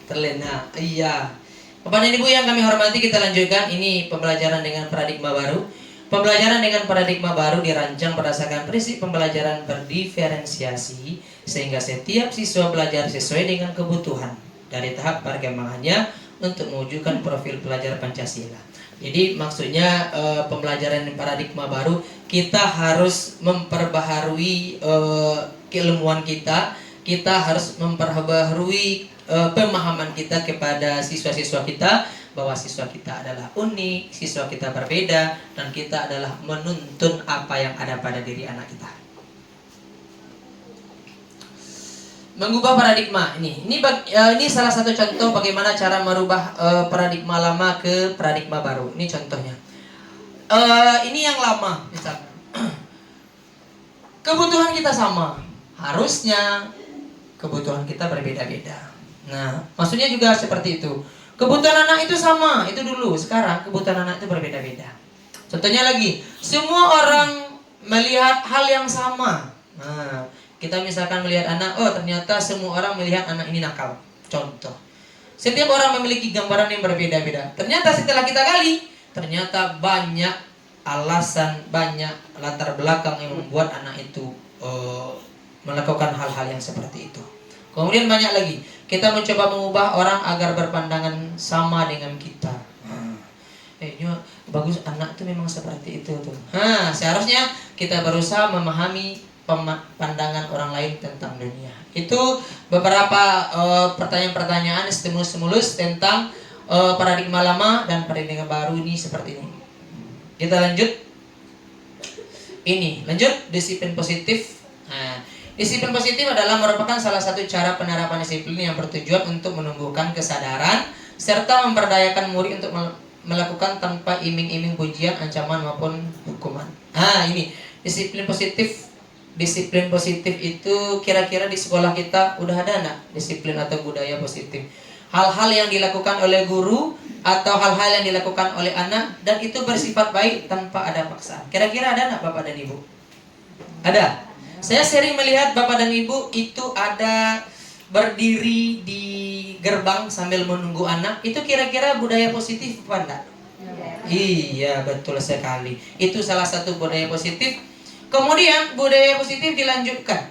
Terlena. Iya. Bapak dan Ibu yang kami hormati, kita lanjutkan. Ini pembelajaran dengan paradigma baru. Pembelajaran dengan paradigma baru dirancang berdasarkan prinsip pembelajaran berdiferensiasi sehingga setiap siswa belajar sesuai dengan kebutuhan. dari tahap perkembangannya untuk mewujudkan profil pelajar Pancasila. Jadi maksudnya pembelajaran paradigma baru, kita harus memperbaharui keilmuan kita harus memperbaharui pemahaman kita kepada siswa-siswa kita, bahwa siswa kita adalah unik, siswa kita berbeda, dan kita adalah menuntun apa yang ada pada diri anak kita. Mengubah paradigma ini salah satu contoh bagaimana cara merubah paradigma lama ke paradigma baru. Ini contohnya. Ini yang lama misalkan. Kebutuhan kita sama, harusnya kebutuhan kita berbeda-beda. Nah, maksudnya juga seperti itu. Kebutuhan anak itu sama, itu dulu. Sekarang kebutuhan anak itu berbeda-beda. Contohnya lagi, semua orang melihat hal yang sama. Nah, kita misalkan melihat anak, oh ternyata semua orang melihat anak ini nakal. Contoh. Setiap orang memiliki gambaran yang berbeda-beda. Ternyata setelah kita gali, ternyata banyak alasan, banyak latar belakang yang membuat anak itu melakukan hal-hal yang seperti itu. Kemudian banyak lagi, kita mencoba mengubah orang agar berpandangan sama dengan kita. Bagus, anak itu memang seperti itu tuh. Seharusnya kita berusaha memahami pandangan orang lain tentang dunia. Itu beberapa pertanyaan-pertanyaan, stimulus-stimulus tentang paradigma lama dan paradigma baru ini seperti ini. Kita lanjut. Lanjut disiplin positif. Disiplin positif adalah merupakan salah satu cara penerapan disiplin yang bertujuan untuk menumbuhkan kesadaran serta memberdayakan murid untuk melakukan tanpa iming-iming pujian, ancaman maupun hukuman. Ini disiplin positif. Disiplin positif itu kira-kira di sekolah kita udah ada enggak disiplin atau budaya positif? Hal-hal yang dilakukan oleh guru atau hal-hal yang dilakukan oleh anak dan itu bersifat baik tanpa ada paksaan. Kira-kira ada enggak Bapak dan Ibu? Ada. Saya sering melihat Bapak dan Ibu itu ada berdiri di gerbang sambil menunggu anak. Itu kira-kira budaya positif apa enggak? Iya, betul sekali. Itu salah satu budaya positif. Kemudian budaya positif dilanjutkan.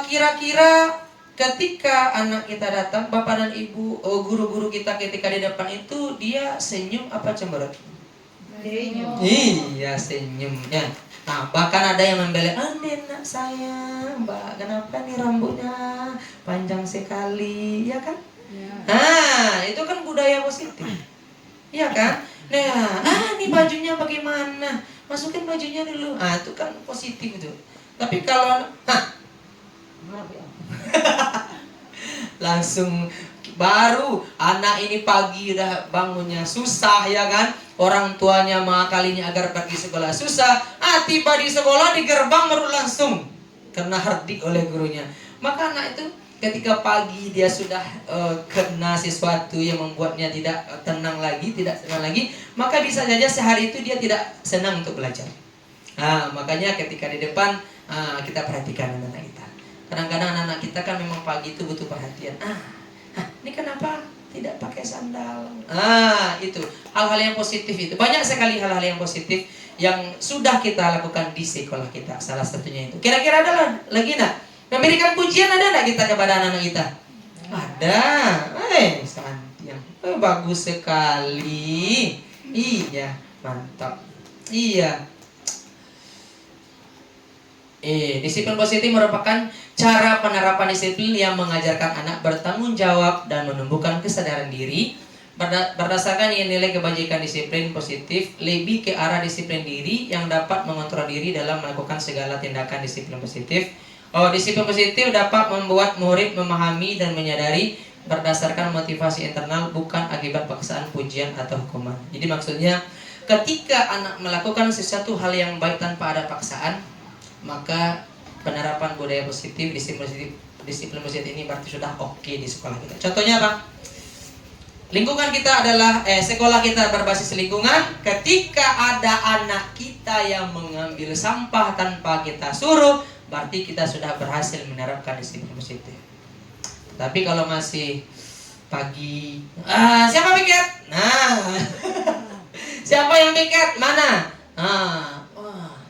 Kira-kira ketika anak kita datang, Bapak dan Ibu, guru-guru kita ketika di depan itu dia senyum apa cemberut? Senyum. Iya, senyumnya. Nah, bahkan ada yang membela, "Nak saya, Mbak, kenapa nih rambutnya panjang sekali?" Ya kan? Ya. Itu kan budaya positif. Iya kan? Nah, ini bajunya bagaimana? Masukin bajunya dulu. Itu kan positif itu. Tapi kalau langsung baru anak ini pagi udah bangunnya susah ya kan, orang tuanya mengakalinya agar pergi sekolah susah, tiba di sekolah di gerbang baru langsung kena hardik oleh gurunya. Maka anak itu ketika pagi dia sudah kena sesuatu yang membuatnya tidak tenang lagi, tidak senang lagi, maka bisa saja sehari itu dia tidak senang untuk belajar. Makanya ketika di depan kita perhatikan anak-anak kita. Kadang-kadang anak-anak kita kan memang pagi itu butuh perhatian. Ini kenapa tidak pakai sandal? Itu hal-hal yang positif itu. Banyak sekali hal-hal yang positif yang sudah kita lakukan di sekolah kita. Salah satunya itu. Kira-kira ada lagi enggak? Memberikan pujian ada enggak kita kepada anak-anak kita? Ada. Santiang. Bagus sekali. Iya, mantap. Iya. Disiplin positif merupakan cara penerapan disiplin yang mengajarkan anak bertanggung jawab dan menumbuhkan kesadaran diri. Berdasarkan nilai kebajikan disiplin positif lebih ke arah disiplin diri yang dapat mengontrol diri dalam melakukan segala tindakan disiplin positif. Disiplin positif dapat membuat murid memahami dan menyadari berdasarkan motivasi internal, bukan akibat paksaan, pujian, atau hukuman. Jadi maksudnya ketika anak melakukan sesuatu hal yang baik tanpa ada paksaan, maka penerapan budaya positif, disiplin positif ini berarti sudah oke di sekolah kita. Contohnya apa? Lingkungan kita adalah sekolah kita berbasis lingkungan. Ketika ada anak kita yang mengambil sampah tanpa kita suruh, berarti kita sudah berhasil menerapkan disiplin positif. Tapi kalau masih pagi, siapa piket? Siapa yang piket? Mana?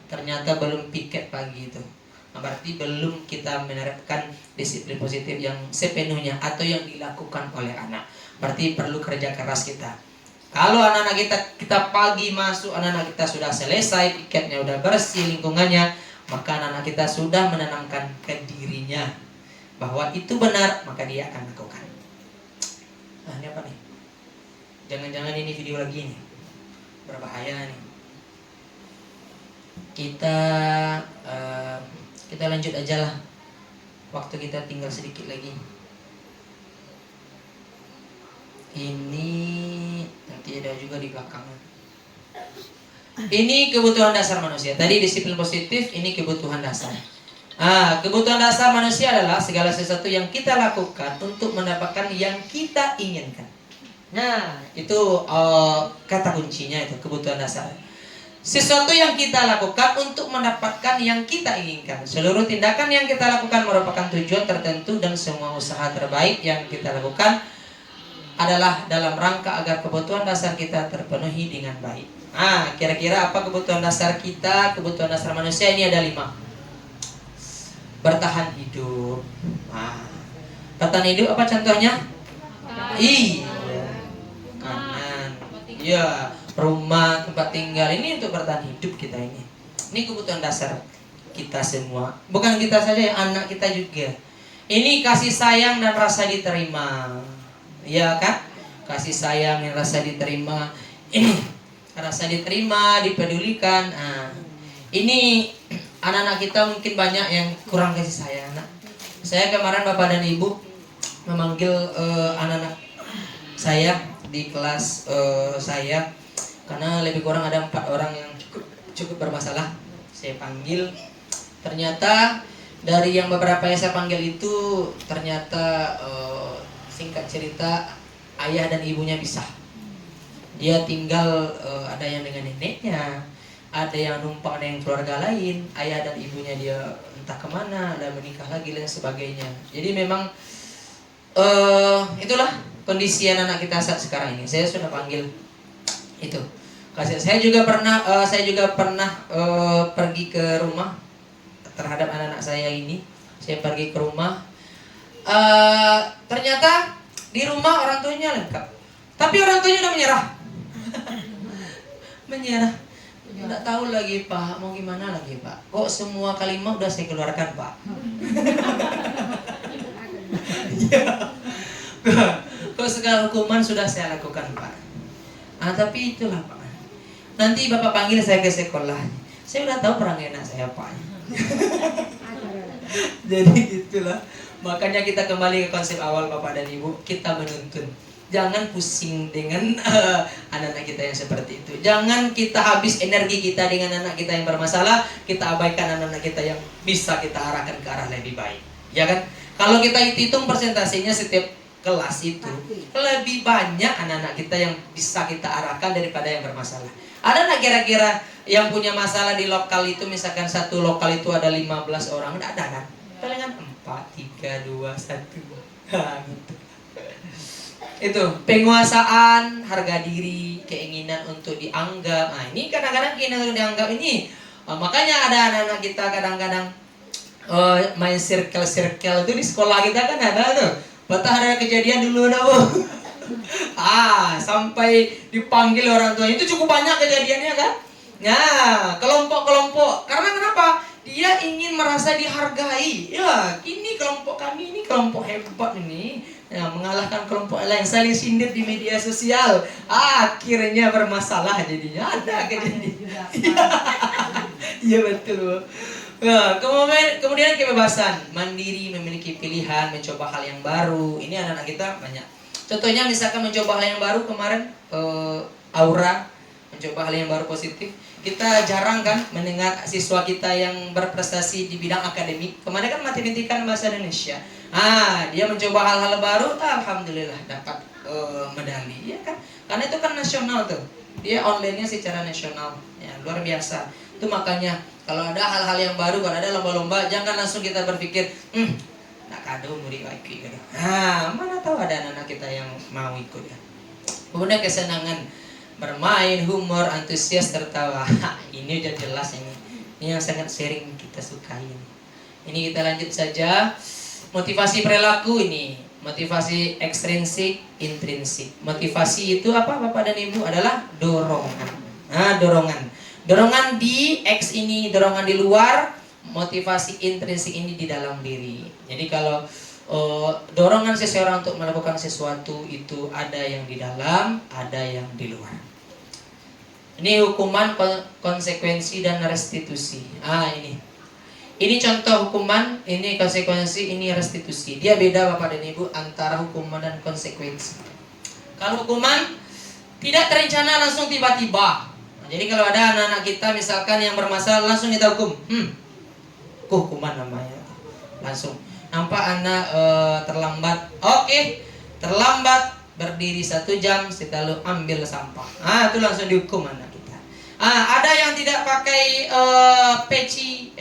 Ternyata belum piket pagi itu. Berarti belum kita menerapkan disiplin positif yang sepenuhnya atau yang dilakukan oleh anak. Berarti perlu kerja keras kita. Kalau anak-anak kita pagi masuk, anak-anak kita sudah selesai, piketnya udah bersih, lingkungannya, maka anak-anak kita sudah menanamkan ke dirinya bahwa itu benar, maka dia akan lakukan. Nah, ini apa nih? Jangan-jangan ini video lagi nih, berbahaya nih. Kita lanjut aja lah. Waktu kita tinggal sedikit lagi. Ini nanti ada juga di belakang. Ini kebutuhan dasar manusia. Tadi disiplin positif, ini kebutuhan dasar. Kebutuhan dasar manusia adalah segala sesuatu yang kita lakukan untuk mendapatkan yang kita inginkan. Nah, itu kata kuncinya itu kebutuhan dasar. Sesuatu yang kita lakukan untuk mendapatkan yang kita inginkan. Seluruh tindakan yang kita lakukan merupakan tujuan tertentu dan semua usaha terbaik yang kita lakukan adalah dalam rangka agar kebutuhan dasar kita terpenuhi dengan baik. Kira-kira apa kebutuhan dasar kita? Kebutuhan dasar manusia ini ada 5. Bertahan hidup. Bertahan hidup apa contohnya? Makanan. Ya, rumah, tempat tinggal, ini untuk bertahan hidup kita ini. Ini kebutuhan dasar kita semua. Bukan kita saja, anak kita juga. Ini kasih sayang dan rasa diterima. Ya kan? Kasih sayang dan rasa diterima. Rasa diterima, dipedulikan. Ini anak-anak kita mungkin banyak yang kurang kasih sayang. Saya kemarin Bapak dan Ibu memanggil anak-anak saya di kelas saya, karena lebih kurang ada 4 orang yang cukup bermasalah. Saya panggil, ternyata dari yang beberapa yang saya panggil itu ternyata singkat cerita ayah dan ibunya pisah. Dia tinggal ada yang dengan neneknya, ada yang numpang dengan keluarga lain, ayah dan ibunya dia entah kemana, ada menikah lagi dan sebagainya. Jadi memang itulah kondisi anak-anak kita saat sekarang ini. Saya sudah panggil itu. Saya juga pernah pergi ke rumah terhadap anak-anak saya ini. Saya pergi ke rumah. Ternyata di rumah orang tuanya lengkap, tapi orang tuanya udah menyerah. Menyerah. Tidak tahu lagi Pak, mau gimana lagi Pak? Kok semua kalimat udah saya keluarkan Pak? Kok segala hukuman sudah saya lakukan Pak? Tapi itulah Pak. Nanti Bapak panggil saya ke sekolah. Saya udah tahu perangai anak saya Pak. Jadi itulah. Makanya kita kembali ke konsep awal Bapak dan Ibu. Kita menuntun. Jangan pusing dengan anak-anak kita yang seperti itu. Jangan kita habis energi kita dengan anak kita yang bermasalah. Kita abaikan anak-anak kita yang bisa kita arahkan ke arah lebih baik. Ya kan? Kalau kita hitung persentasenya setiap kelas itu, lebih banyak anak-anak kita yang bisa kita arahkan daripada yang bermasalah. Ada nggak kira-kira yang punya masalah di lokal itu, misalkan satu lokal itu ada 15 orang? Nggak ada kan? Palingan 4, 3, 2, 1. Gitu. Itu penguasaan, harga diri, keinginan untuk dianggap. Ini kadang-kadang keinginan untuk dianggap ini. Makanya ada anak-anak kita kadang-kadang main circle-circle itu di sekolah kita kan ada tuh. Betah ada kejadian dulu sampai dipanggil orang tua. Itu cukup banyak kejadiannya kan. Nah, kelompok-kelompok. Karena kenapa? Dia ingin merasa dihargai. Ya, ini kelompok kami, ini kelompok hebat ini. Ya, mengalahkan kelompok lain, saling sindir di media sosial. Akhirnya bermasalah jadinya. Ada kejadian. Iya betul. Nah, kemudian kebebasan, mandiri, memiliki pilihan, mencoba hal yang baru. Ini anak-anak kita banyak. Contohnya misalkan mencoba hal yang baru kemarin, Aura mencoba hal yang baru positif. Kita jarang kan mendengar siswa kita yang berprestasi di bidang akademik. Kemarin kan matematika dan bahasa Indonesia. Dia mencoba hal-hal baru, alhamdulillah dapat medali, ya kan? Karena itu kan nasional tuh. Dia online-nya secara nasional, ya luar biasa. Itu makanya kalau ada hal-hal yang baru, kalau ada lomba-lomba, jangan langsung kita berpikir, nak kado murid lagi. Mana tahu ada anak-anak kita yang mau ikut ya. Kemudian kesenangan, bermain, humor, antusias, tertawa. Ini udah jelas ini yang sangat sering kita sukai. Ini kita lanjut saja. Motivasi perilaku ini, motivasi ekstrinsik, intrinsik. Motivasi itu apa Bapak dan Ibu? Adalah dorongan. Nah, dorongan. Dorongan di X ini, dorongan di luar, motivasi intrinsik ini di dalam diri. Jadi kalau dorongan seseorang untuk melakukan sesuatu itu ada yang di dalam, ada yang di luar. Ini hukuman, konsekuensi, dan restitusi. Ini contoh hukuman, ini konsekuensi, ini restitusi. Dia beda Bapak dan Ibu antara hukuman dan konsekuensi. Kalau hukuman tidak terencana, langsung tiba-tiba. Jadi kalau ada anak-anak kita misalkan yang bermasalah, langsung kita hukum. Hukuman namanya. Langsung. Nampak anak terlambat. Oke, terlambat berdiri 1 jam, lalu ambil sampah. Itu langsung dihukum anak kita. Ada yang tidak pakai peci,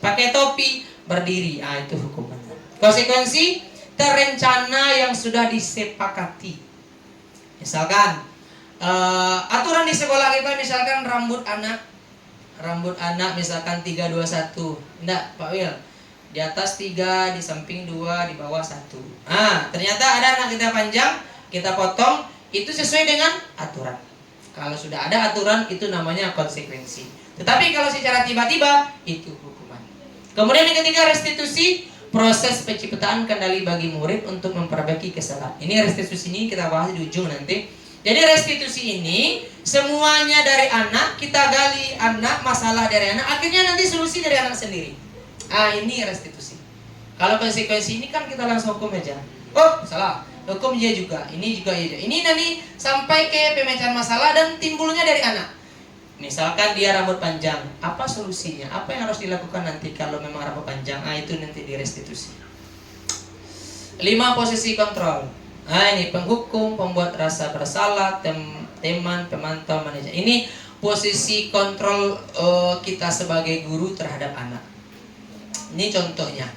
pakai topi, berdiri. Itu hukumannya. Konsekuensi terencana yang sudah disepakati. Misalkan aturan di sekolah kita, misalkan rambut anak misalkan 3, 2, 1. Enggak, Pak Wil. Di atas 3, di samping 2, di bawah 1. Ternyata ada anak kita panjang, kita potong, itu sesuai dengan aturan. Kalau sudah ada aturan, itu namanya konsekuensi. Tetapi kalau secara tiba-tiba, itu hukuman. Kemudian yang ketiga, restitusi, proses penciptaan kendali bagi murid untuk memperbaiki kesalahan. Ini restitusi ini kita bahas di ujung nanti. Jadi restitusi ini semuanya dari anak, kita gali anak, masalah dari anak, akhirnya nanti solusi dari anak sendiri. Ini restitusi. Kalau konsekuensi ini kan kita langsung hukum aja. Oh, salah. Hukum dia juga. Ini juga iya. Ini nanti sampai ke pemecahan masalah dan timbulnya dari anak. Misalkan dia rambut panjang, apa solusinya? Apa yang harus dilakukan nanti kalau memang rambut panjang? Itu nanti direstitusi. 5 posisi kontrol. Ini penghukum, pembuat rasa bersalah, teman, pemantau, manajer. Ini posisi kontrol kita sebagai guru terhadap anak. Ini contohnya.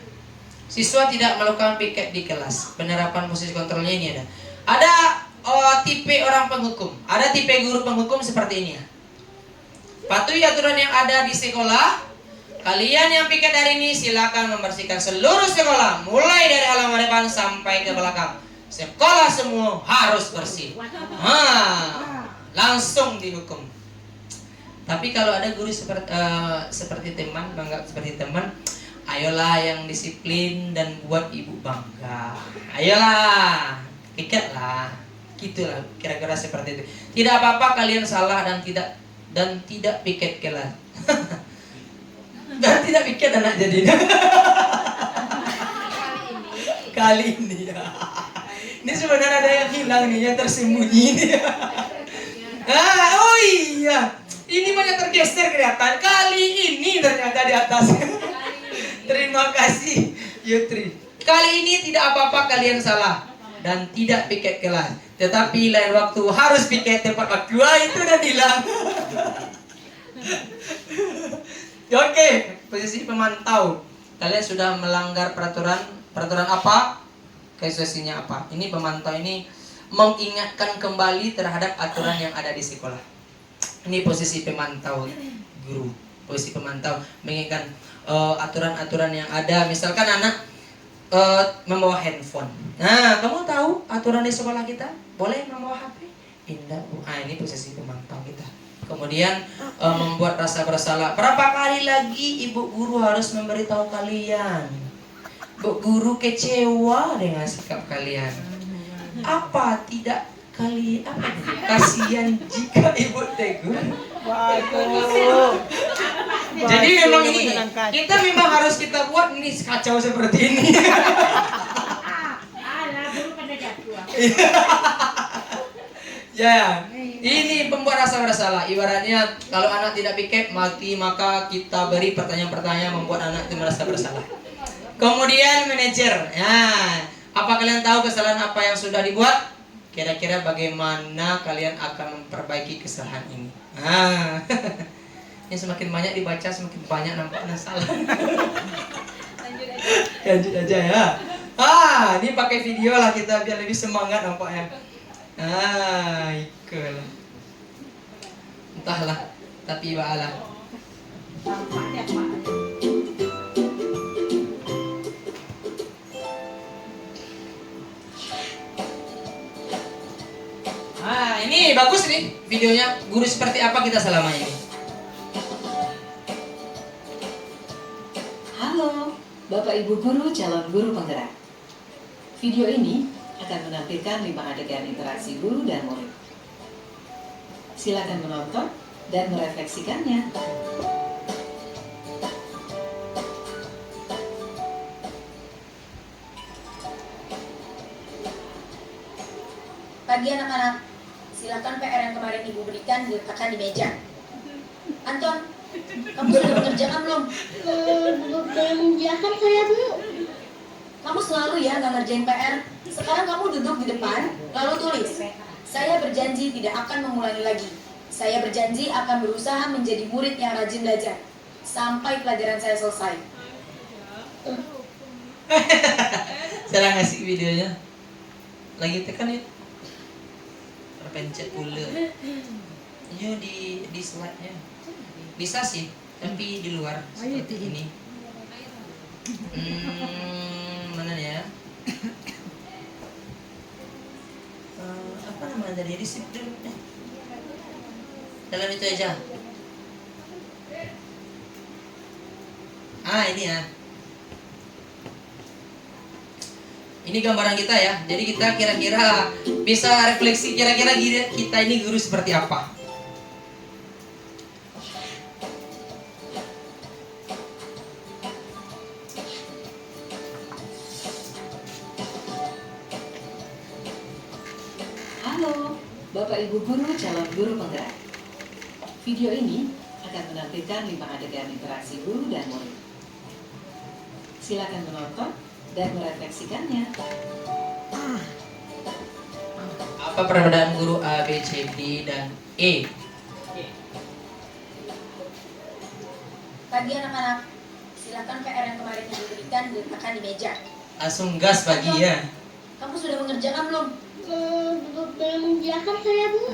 Siswa tidak melakukan piket di kelas. Penerapan posisi kontrolnya ini ada. Ada tipe orang penghukum. Ada tipe guru penghukum seperti ini ya. Patuhi aturan yang ada di sekolah. Kalian yang piket hari ini silakan membersihkan seluruh sekolah, mulai dari halaman depan sampai ke belakang. Sekolah semua harus bersih. Langsung dihukum. Tapi kalau ada guru seperti teman, bangga seperti teman, ayolah yang disiplin dan buat ibu bangga. Ayolah, piketlah, gitulah kira-kira seperti itu. Tidak apa-apa kalian salah dan tidak piket kelas. Dan tidak piket anak jadi. Kali ini ya. Ini sebenarnya ada yang hilang nih, yang tersembunyi nih. Oh iya, ini banyak tergeser kelihatan. Kali ini ternyata di atas. Terima kasih Yutri. Kali ini tidak apa-apa kalian salah dan tidak piket kelas. Tetapi lain waktu harus piket tempat waktu. Itu udah hilang. Oke, posisi pemantau. Kalian sudah melanggar peraturan apa? Konsekuensinya apa? Ini pemantau ini mengingatkan kembali terhadap aturan yang ada di sekolah. Ini posisi pemantau guru. Posisi pemantau mengingatkan aturan-aturan yang ada. Misalkan anak membawa handphone. Kamu tahu aturan di sekolah kita? Boleh membawa HP? Tidak. Ini posisi pemantau kita. Kemudian membuat rasa bersalah. Berapa kali lagi ibu guru harus memberitahu kalian? Bu guru kecewa dengan sikap kalian. Apa tidak kasihan jika ibu tegur? Jadi memang ini kita memang harus kita buat ini kacau seperti ini. Ya, ini pembuat rasa bersalah. Ibaratnya kalau anak tidak piket mati, maka kita beri pertanyaan-pertanyaan membuat anak itu merasa bersalah. Kemudian manajer. Apa kalian tahu kesalahan apa yang sudah dibuat? Kira-kira bagaimana kalian akan memperbaiki kesalahan ini? Ini semakin banyak dibaca, semakin banyak nampaknya salah. Lanjut aja ya. Ini pakai video lah kita biar lebih semangat nampaknya. Ikulah. Entahlah, tapi ba'alah. Nih bagus nih videonya. Guru seperti apa kita selama ini? Halo, Bapak Ibu Guru calon guru penggerak. Video ini akan menampilkan 5 adegan interaksi guru dan murid. Silakan menonton dan merefleksikannya. Pagi anak-anak, silakan PR yang kemarin Ibu berikan diletakkan di meja. Anton, kamu sudah mengerjakan belum? Belum mengerjakan saya, Bu. Kamu selalu ya nggak ngerjain PR. Sekarang kamu duduk di depan, lalu tulis. Saya berjanji tidak akan mengulangi lagi. Saya berjanji akan berusaha menjadi murid yang rajin belajar sampai pelajaran saya selesai. Saya ngasih videonya. Lagi tekan ya. Terpencet pula. Ini di slide-nya. Bisa sih, tapi di luar seperti ini. Mana ya? Apa namanya tadi? Receipt dulu deh. Dalam itu aja. Ini ya. Ini gambaran kita ya. Jadi kita kira-kira bisa refleksi kira-kira kita ini guru seperti apa. Halo, Bapak Ibu Guru calon guru penggerak. Video ini akan menampilkan 5 adegan interaksi guru dan murid. Silakan menonton dan merefleksikannya. Apa perbedaan guru A, B, C, D, dan E? Pagi anak-anak, silakan PR yang kemarin Ibu berikan diletakkan di meja. Langsung gas pagi ya. Kamu sudah mengerjakan belum? Belum mengerjakan saya, Bu.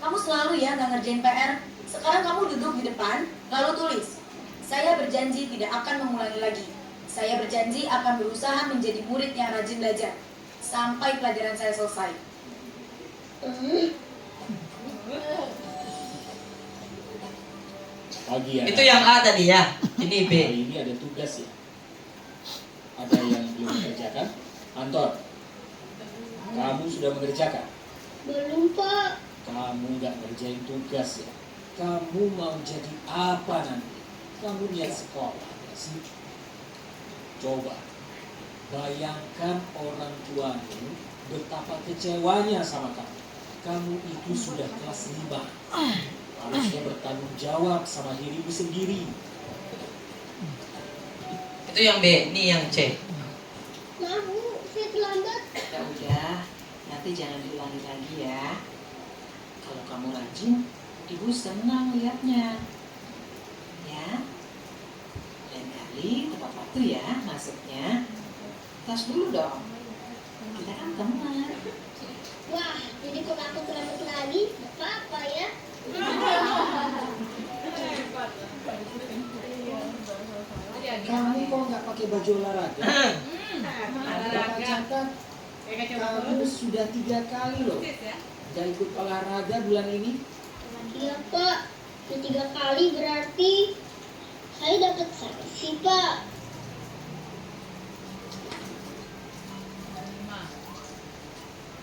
Kamu selalu ya nggak ngerjain PR. Sekarang kamu duduk di depan, lalu tulis. Saya berjanji tidak akan mengulangi lagi. Saya berjanji akan berusaha menjadi murid yang rajin belajar sampai pelajaran saya selesai. Pagi ya. Itu yang A tadi ya. Ini B. Hari ini ada tugas ya. Ada yang belum mengerjakan? Anton, kamu sudah mengerjakan? Belum, Pak. Kamu nggak ngerjain tugas ya. Kamu mau jadi apa nanti? Kamu niat sekolah nggak sih? Coba bayangkan orang tuamu betapa kecewanya sama kamu. Kamu itu sudah kelas 5. Harusnya bertanggung jawab sama dirimu sendiri. Itu yang B, ini yang C. Maaf, Bu. Saya terlambat. Ya udah, nanti jangan diulangi lagi ya. Kalau kamu rajin, Ibu senang lihatnya. Ya, lain kali tepat waktu ya masuknya. Tas dulu dong. Kita kan teman. Wah, jadi kok aku terlambat lagi? Apa ya? Kamu kok nggak pakai baju olahraga? Bapak catat, kamu sudah 3 kali loh nggak ikut olahraga bulan ini. Iya, Pak. Yang 3 kali berarti saya dapat sanksi, Pak.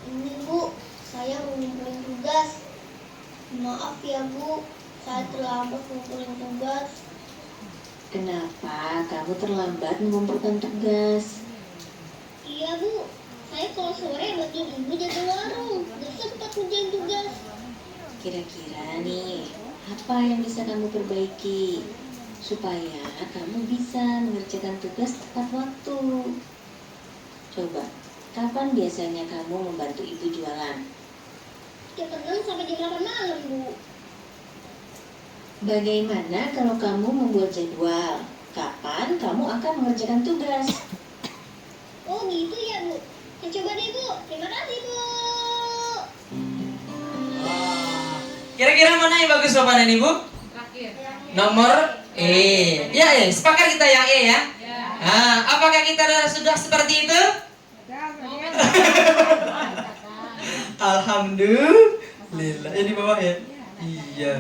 Ini, Bu. Saya mau ngumpulin tugas. Maaf ya, Bu. Saya terlambat ngumpulin tugas. Kenapa kamu terlambat mengumpulkan tugas? Iya, Bu. Saya kalau sore bantuin Ibu jaga warung. Gak sempat ngerjain tugas. Kira-kira nih, apa yang bisa kamu perbaiki supaya kamu bisa mengerjakan tugas tepat waktu? Coba, kapan biasanya kamu membantu ibu jualan? Jam 6 sampai jam 8 malam, Bu. Bagaimana kalau kamu membuat jadwal? Kapan kamu akan mengerjakan tugas? Oh gitu ya, Bu. Saya coba deh, Bu. Terima kasih, Bu. Kira-kira mana yang bagus Bapak dan Ibu? Nomor E. Ya, sepakat kita yang E ya. Apakah kita sudah seperti itu? Alhamdulillah. Lila, ya di bawah ya. Iya.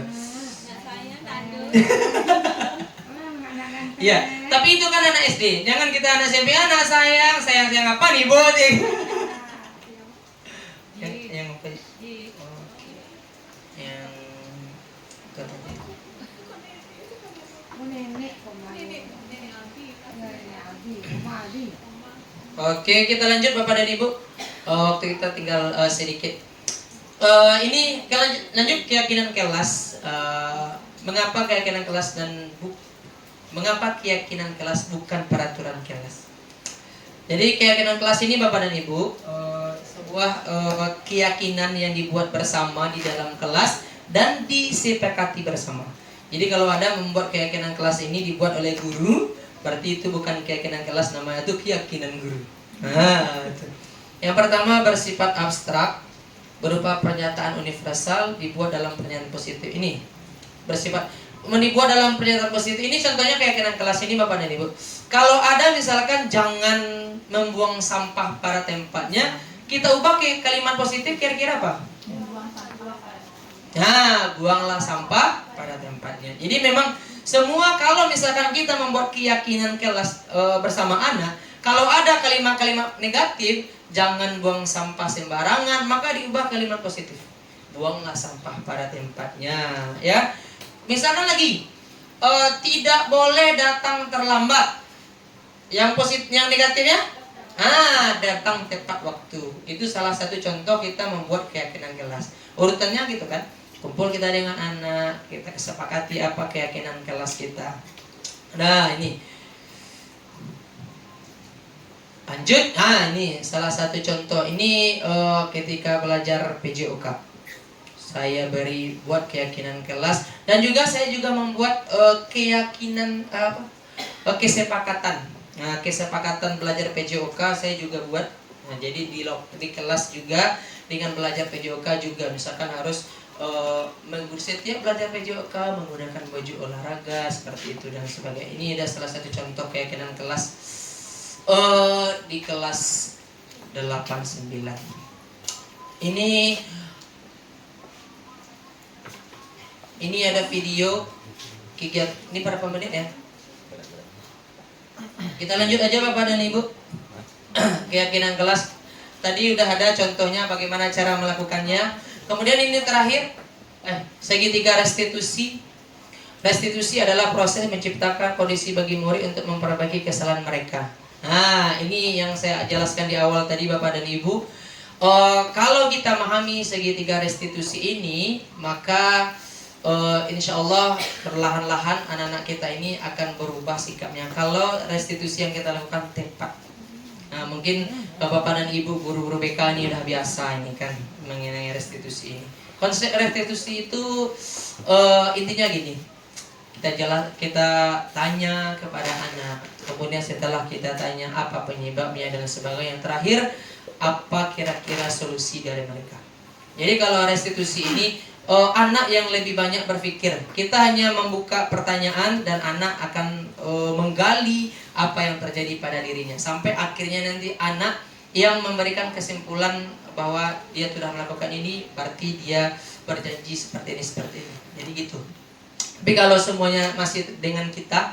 Iya, tapi itu kan anak SD. Jangan kita anak SMP, anak sayang apa nih, Bos? Yang apa? Yang Oke, kita lanjut Bapak dan Ibu. Waktu kita tinggal sedikit. Ini lanjut keyakinan kelas. Mengapa keyakinan kelas mengapa keyakinan kelas bukan peraturan kelas? Jadi keyakinan kelas ini Bapak dan Ibu sebuah keyakinan yang dibuat bersama di dalam kelas dan disepakati bersama. Jadi kalau ada membuat keyakinan kelas ini dibuat oleh guru, berarti itu bukan keyakinan kelas, namanya itu keyakinan guru. Nah, itu. Yang pertama bersifat abstrak, berupa pernyataan universal dibuat dalam pernyataan positif ini. Dibuat dalam pernyataan positif ini, contohnya keyakinan kelas ini Bapak dan Ibu. Kalau ada misalkan jangan membuang sampah pada tempatnya, kita ubah ke kalimat positif kira-kira apa? Nah, buanglah sampah pada tempatnya. Jadi memang semua kalau misalkan kita membuat keyakinan kelas bersama anak, kalau ada kalimat-kalimat negatif, jangan buang sampah sembarangan, maka diubah kalimat positif. Buanglah sampah pada tempatnya, ya. Misalkan lagi, tidak boleh datang terlambat. Yang positif, yang negatifnya, datang tepat waktu. Itu salah satu contoh kita membuat keyakinan kelas. Urutannya gitu kan. Kumpul kita dengan anak, kita kesepakati apa keyakinan kelas kita. Nah, ini. Lanjut. Ini salah satu contoh. Ini ketika belajar PJOK. Saya buat keyakinan kelas dan juga saya juga membuat keyakinan kesepakatan. Nah, kesepakatan belajar PJOK saya juga buat. Nah, jadi di kelas juga dengan belajar PJOK juga misalkan harus setiap belajar PJOK menggunakan baju olahraga seperti itu dan sebagainya. Ini ada salah satu contoh keyakinan kelas di kelas 89. Ini ada video kegiatan. Ini berapa menit ya? Kita lanjut aja Bapak dan Ibu. Keyakinan kelas tadi udah ada contohnya bagaimana cara melakukannya. Kemudian ini terakhir segitiga restitusi. Restitusi adalah proses menciptakan kondisi bagi murid untuk memperbaiki kesalahan mereka. Nah, ini yang saya jelaskan di awal tadi Bapak dan Ibu. Kalau kita memahami segitiga restitusi ini, maka insya Allah perlahan-lahan anak-anak kita ini akan berubah sikapnya. Kalau restitusi yang kita lakukan tepat. Nah, mungkin Bapak dan Ibu guru-guru BK ini udah biasa ini kan mengenai restitusi ini. Konsep restitusi itu intinya gini. Kita tanya kepada anak. Kemudian setelah kita tanya apa penyebabnya dan sebagainya, yang terakhir apa kira-kira solusi dari mereka. Jadi kalau restitusi ini anak yang lebih banyak berpikir. Kita hanya membuka pertanyaan dan anak akan menggali apa yang terjadi pada dirinya. Sampai akhirnya nanti anak yang memberikan kesimpulan bahwa dia sudah melakukan ini, berarti dia berjanji seperti ini. Jadi gitu. Tapi kalau semuanya masih dengan kita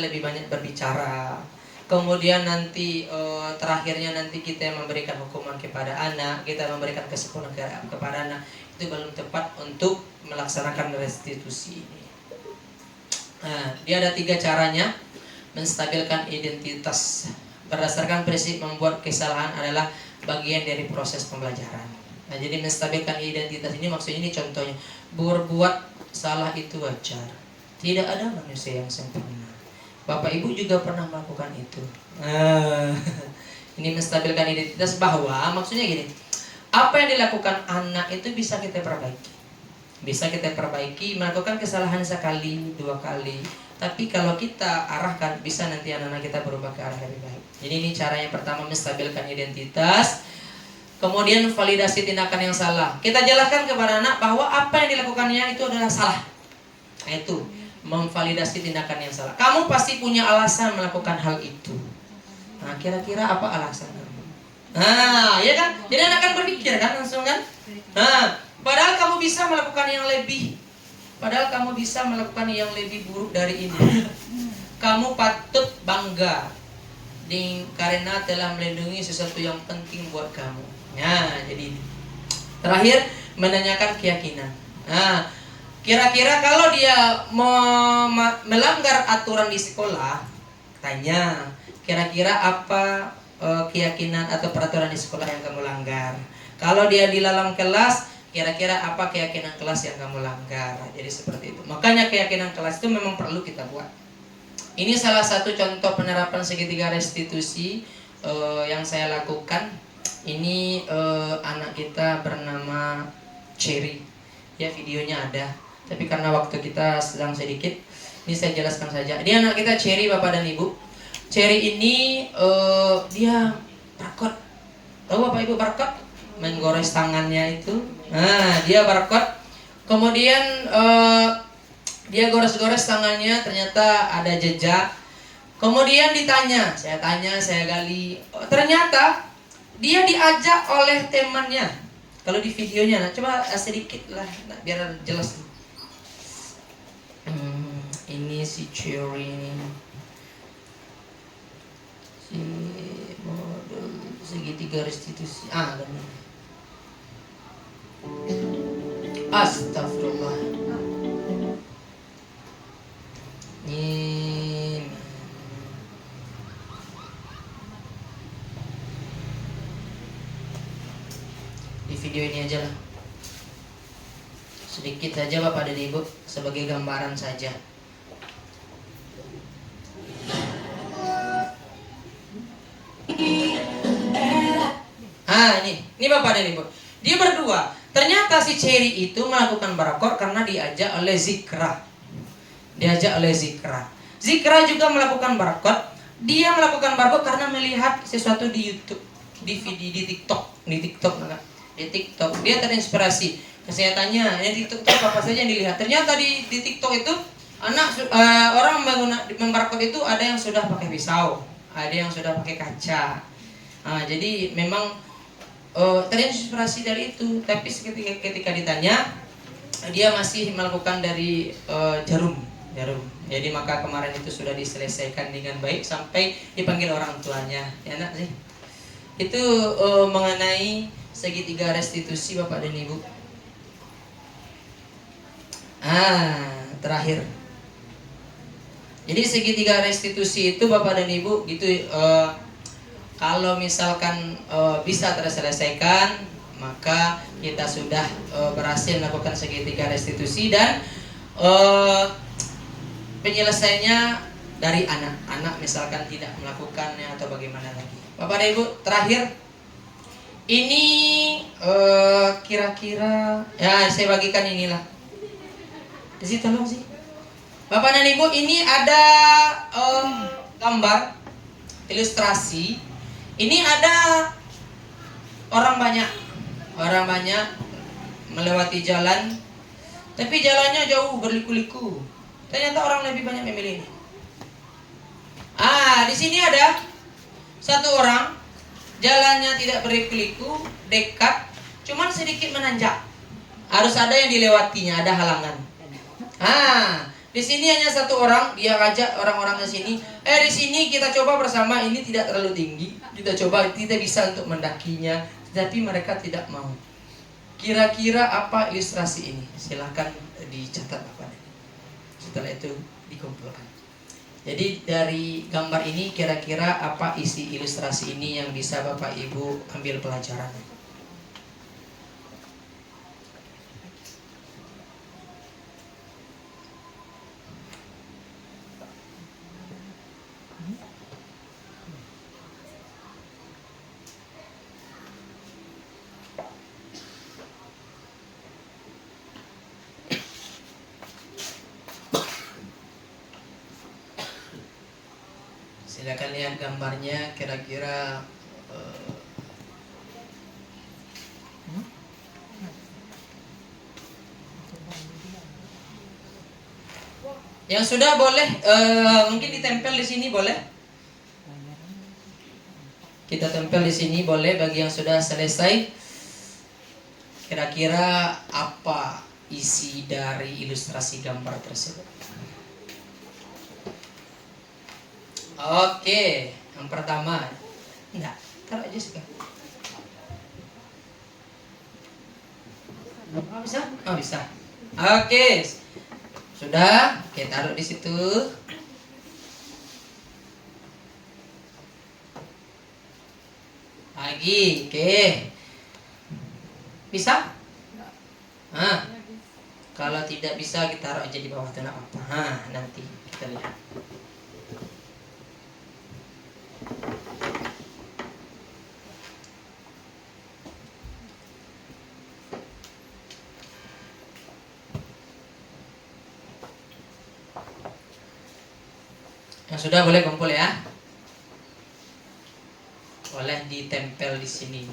lebih banyak berbicara. Kemudian nanti terakhirnya nanti kita memberikan hukuman kepada anak, kita memberikan kesimpulan kepada anak. Itu belum tepat untuk melaksanakan restitusi ini. Nah, dia ada 3 caranya. Menstabilkan identitas berdasarkan prinsip membuat kesalahan adalah bagian dari proses pembelajaran. Nah, jadi menstabilkan identitas ini maksudnya ini contohnya. Berbuat salah itu wajar. Tidak ada manusia yang sempurna. Bapak Ibu juga pernah melakukan itu. Ini menstabilkan identitas bahwa maksudnya gini. Apa yang dilakukan anak itu bisa kita perbaiki. Bisa kita perbaiki, melakukan kesalahan sekali, 2 kali. Tapi kalau kita arahkan, bisa nanti anak-anak kita berubah ke arah lebih baik. Jadi ini cara yang pertama menstabilkan identitas. Kemudian validasi tindakan yang salah. Kita jelaskan kepada anak bahwa apa yang dilakukannya itu adalah salah. Nah, itu memvalidasi tindakan yang salah. Kamu pasti punya alasan melakukan hal itu. Nah, kira-kira apa alasan kamu? Nah, ya kan? Jadi anak kan berpikir kan langsung kan? Nah, Padahal kamu bisa melakukan yang lebih. Padahal kamu bisa melakukan yang lebih buruk dari ini. Kamu patut bangga karena telah melindungi sesuatu yang penting buat kamu. Nah, jadi terakhir menanyakan keyakinan. Nah, kira-kira kalau dia melanggar aturan di sekolah, tanya, kira-kira apa keyakinan atau peraturan di sekolah yang kamu langgar? Kalau dia di dalam kelas, kira-kira apa keyakinan kelas yang kamu langgar? Jadi seperti itu. Makanya keyakinan kelas itu memang perlu kita buat. Ini salah satu contoh penerapan segitiga restitusi yang saya lakukan. Ini anak kita bernama Cherry. Ya, videonya ada. Tapi karena waktu kita sedang sedikit, ini saya jelaskan saja. Ini anak kita Cherry, Bapak dan Ibu. Cherry ini dia barcode. Tahu Bapak Ibu barcode? Menggores tangannya itu. Nah, dia barcode. Kemudian dia gores-gores tangannya, ternyata ada jejak. Kemudian ditanya, saya gali. Ternyata dia diajak oleh temannya. Kalau di videonya, nah, coba sedikit lah, nah, biar jelas. Ini si Cherry ini. Si model segitiga restitusi. Benar. Astagfirullah. Ini di video ini aja lah, sedikit saja Bapak dan Ibu sebagai gambaran saja. Ini Bapak dan Ibu, dia berdua. Ternyata si Cherry itu melakukan barakor karena diajak oleh Zikra. Zikra juga melakukan barakor. Dia melakukan barakor karena melihat sesuatu di YouTube, di video, di TikTok. Dia terinspirasi. Saya tanya, di TikTok itu apa saja yang dilihat? Ternyata di TikTok itu orang membarakor itu ada yang sudah pakai pisau, ada yang sudah pakai kaca. Jadi memang terinspirasi dari itu. Tapi ketika ditanya, dia masih melakukan dari jarum. Jadi maka kemarin itu sudah diselesaikan dengan baik sampai dipanggil orang tuanya. Ya nak sih. Itu mengenai segitiga restitusi Bapak dan Ibu. Terakhir. Jadi segitiga restitusi itu Bapak dan Ibu gitu, kalau misalkan bisa terselesaikan, maka kita sudah berhasil melakukan segitiga restitusi. Dan penyelesaiannya dari anak misalkan tidak melakukannya atau bagaimana lagi. Bapak dan Ibu, terakhir ini kira-kira ya saya bagikan inilah. Di situ tolong sih. Bapak dan Ibu, ini ada gambar ilustrasi. Ini ada orang banyak melewati jalan, tapi jalannya jauh berliku-liku. Ternyata orang lebih banyak memilih ini. Di sini ada satu orang, jalannya tidak berliku-liku, dekat, cuman sedikit menanjak. Harus ada yang dilewatinya, ada halangan. Di sini hanya satu orang, dia ajak orang-orang ke sini. Di sini kita coba bersama, ini tidak terlalu tinggi. Kita bisa untuk mendakinya, tapi mereka tidak mau. Kira-kira apa ilustrasi ini? Silahkan dicatat Bapak. Setelah itu dikumpulkan. Jadi dari gambar ini kira-kira apa isi ilustrasi ini yang bisa Bapak Ibu ambil pelajaran? Silakan lihat gambarnya, kira-kira yang sudah boleh mungkin ditempel di sini boleh. Kita tempel di sini boleh bagi yang sudah selesai. Kira-kira apa isi dari ilustrasi gambar tersebut? Oke, yang pertama, enggak, taruh aja suka. Oh, bisa? Oh, bisa. Oke, sudah, oke, taruh di situ. Lagi, oke. Bisa? Nah, kalau tidak bisa kita taruh aja di bawah, tidak apa-apa. Nah, nanti kita lihat. Yang sudah boleh kumpul ya. Boleh ditempel di sini.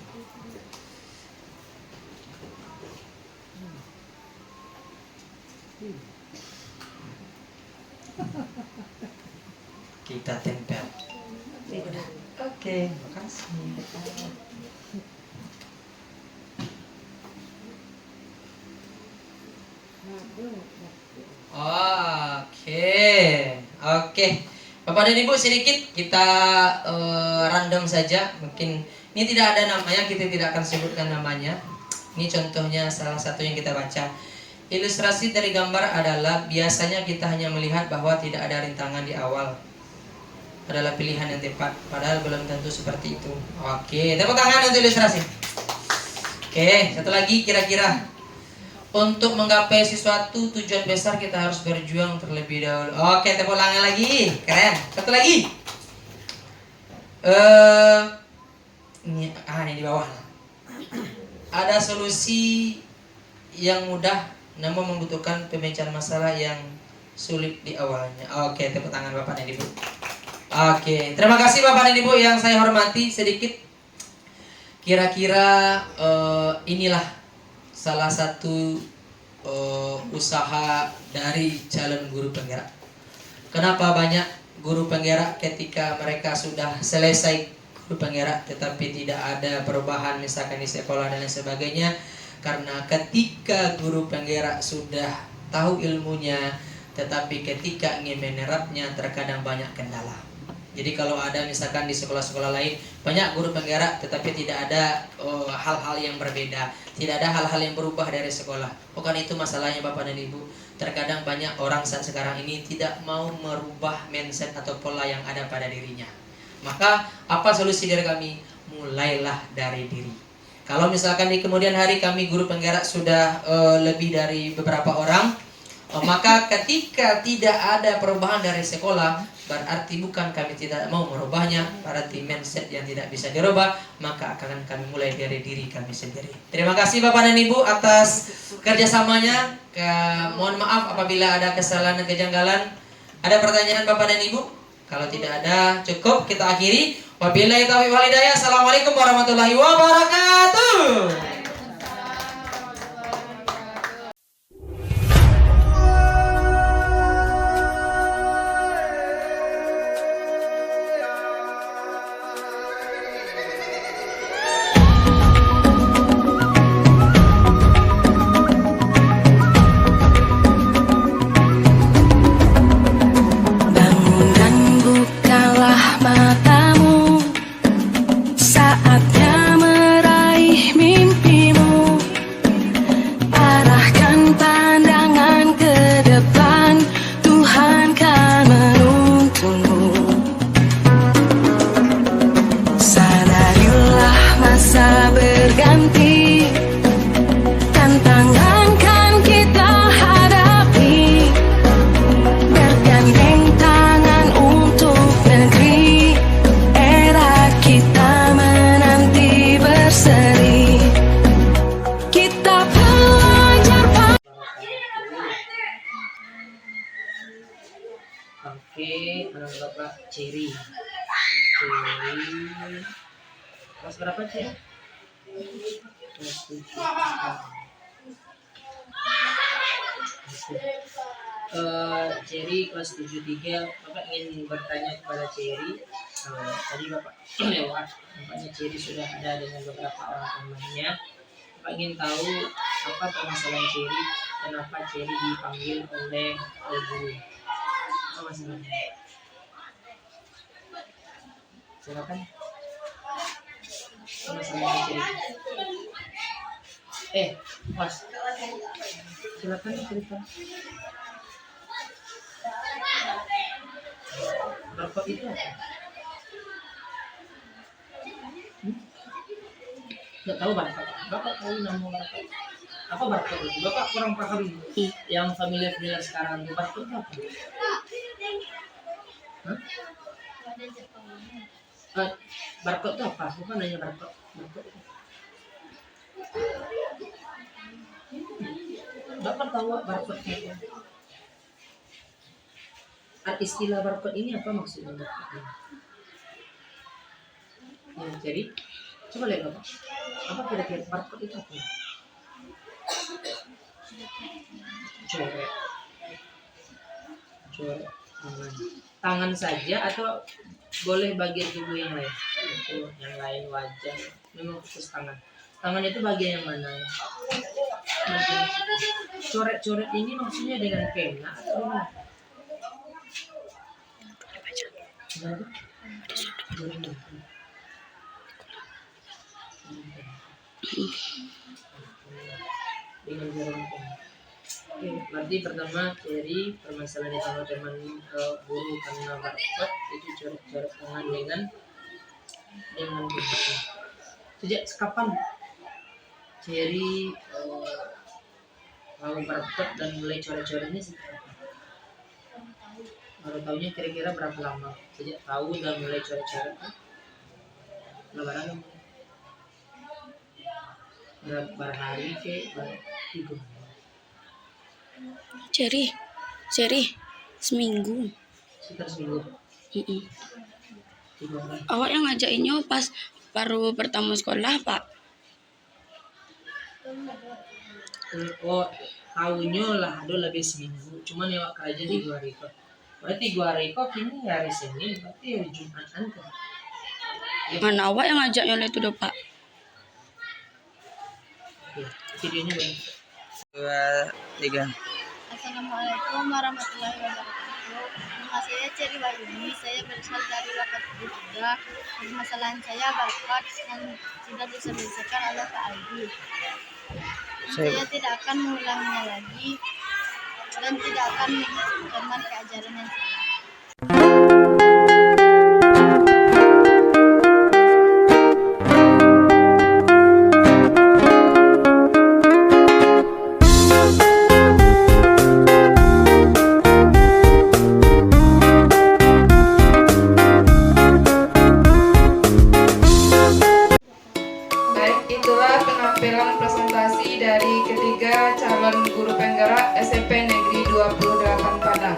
Kita tempel. Udah. Oke, makasih. Oke. Bapak dan Ibu, sedikit kita random saja. Mungkin ini tidak ada namanya, kita tidak akan sebutkan namanya. Ini contohnya salah satu yang kita baca. Ilustrasi dari gambar adalah biasanya kita hanya melihat bahwa tidak ada rintangan di awal. Adalah pilihan yang tepat, padahal belum tentu seperti itu. Oke, tepuk tangan untuk ilustrasi. Oke, satu lagi, kira-kira untuk menggapai sesuatu tujuan besar kita harus berjuang terlebih dahulu. Oke, tepuk tangan lagi, keren. Satu lagi. Ini di bawah. Ada solusi yang mudah namun membutuhkan pemecahan masalah yang sulit di awalnya. Oke, tepuk tangan Bapak dan Ibu. Oke, terima kasih Bapak dan Ibu yang saya hormati. Sedikit kira-kira inilah salah satu usaha dari calon guru penggerak. Kenapa banyak guru penggerak ketika mereka sudah selesai guru penggerak tetapi tidak ada perubahan misalkan di sekolah dan lain sebagainya? Karena ketika guru penggerak sudah tahu ilmunya tetapi ketika ingin menerapnya terkadang banyak kendala. Jadi kalau ada misalkan di sekolah-sekolah lain banyak guru penggerak tetapi tidak ada hal-hal yang berbeda, tidak ada hal-hal yang berubah dari sekolah. Bukan itu masalahnya Bapak dan Ibu. Terkadang banyak orang saat sekarang ini tidak mau merubah mindset atau pola yang ada pada dirinya. Maka apa solusi dari kami? Mulailah dari diri. Kalau misalkan di kemudian hari kami guru penggerak sudah lebih dari beberapa orang, maka ketika tidak ada perubahan dari sekolah, berarti bukan kami tidak mau merubahnya, berarti mindset yang tidak bisa dirubah, maka akan kami mulai dari diri kami sendiri. Terima kasih Bapak dan Ibu atas kerjasamanya. Mohon maaf apabila ada kesalahan dan kejanggalan. Ada pertanyaan Bapak dan Ibu? Kalau tidak ada, cukup kita akhiri. Wabillahi taufiq wal hidayah. Assalamualaikum warahmatullahi wabarakatuh. Oke, anak Bapak Cherry. Kelas berapa, Cek? Kelas 7. Cherry kelas 73. Bapak ingin bertanya kepada Cherry. Tadi Bapak lewat, nampaknya Cherry sudah ada dengan beberapa orang temannya. Bapak ingin tahu apa permasalahan Cherry, kenapa Cherry dipanggil oleh guru. Apa masalahnya? Silakan. Apa masalahnya Cherry? Mas. Silakan cerita. Barcode itu apa? Nggak tahu barcode. Bapak tahu nama barcode? Apa barcode itu? Bapak kurang paham. Yang familiar sekarang barcode itu apa? Hah? Barcode itu apa? Bukan nanya barcode. Barcode itu. Bapak tahu barcode itu? Istilah barcode ini apa maksudnya? Ya, jadi coba lihat Bapak. Apa kira-kira barcode itu apa? Coret tangan saja atau boleh bagian tubuh yang lain? Itu yang lain wajah. Memang khusus tangan. Tangan itu bagian yang mana? Coret-coret ini maksudnya dengan pena atau gimana? Dengan jarum pena. Oke, berarti pertama dari permasalahan sama teman guru karena barcode itu coret-coret tangan dengan begitu. Sejak kapan Cherry mau barcode dan mulai coret-coretnya sejak kapan? Baru tahunya kira-kira berapa lama? Sejak tahu dan mulai coret-coret lebaran berapa hari ke tiga? Cherry, seminggu. Sekitar seminggu. Awak yang ngajakinnya pas baru pertama sekolah, Pak? Oh, tahunya lah, ada lebih seminggu. Cuman ya kerja di Gua Riko. Berarti Gua Riko kini hari Senin, berarti hari Jumat kan? Mana awak yang ngajaknya itu dong, Pak? Oke, videonya bang. 2, 3. Assalamualaikum warahmatullahi wabarakatuh. Nama saya Cherry Wahyuni, saya berasal dari Wakatobi juga. Permasalahan saya barcode yang tidak diselesaikan oleh Pak Aldi. Saya tidak akan mengulanginya lagi dan tidak akan mengikutkan keajaran yang salah. Itulah penampilan presentasi dari ketiga calon guru penggerak SMP Negeri 28 Padang.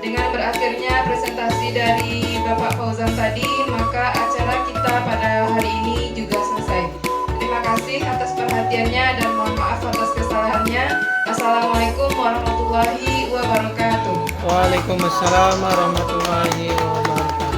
Dengan berakhirnya presentasi dari Bapak Fauzan tadi, maka acara kita pada hari ini juga selesai. Terima kasih atas perhatiannya dan mohon maaf atas kesalahannya. Assalamualaikum warahmatullahi wabarakatuh. Waalaikumsalam warahmatullahi wabarakatuh.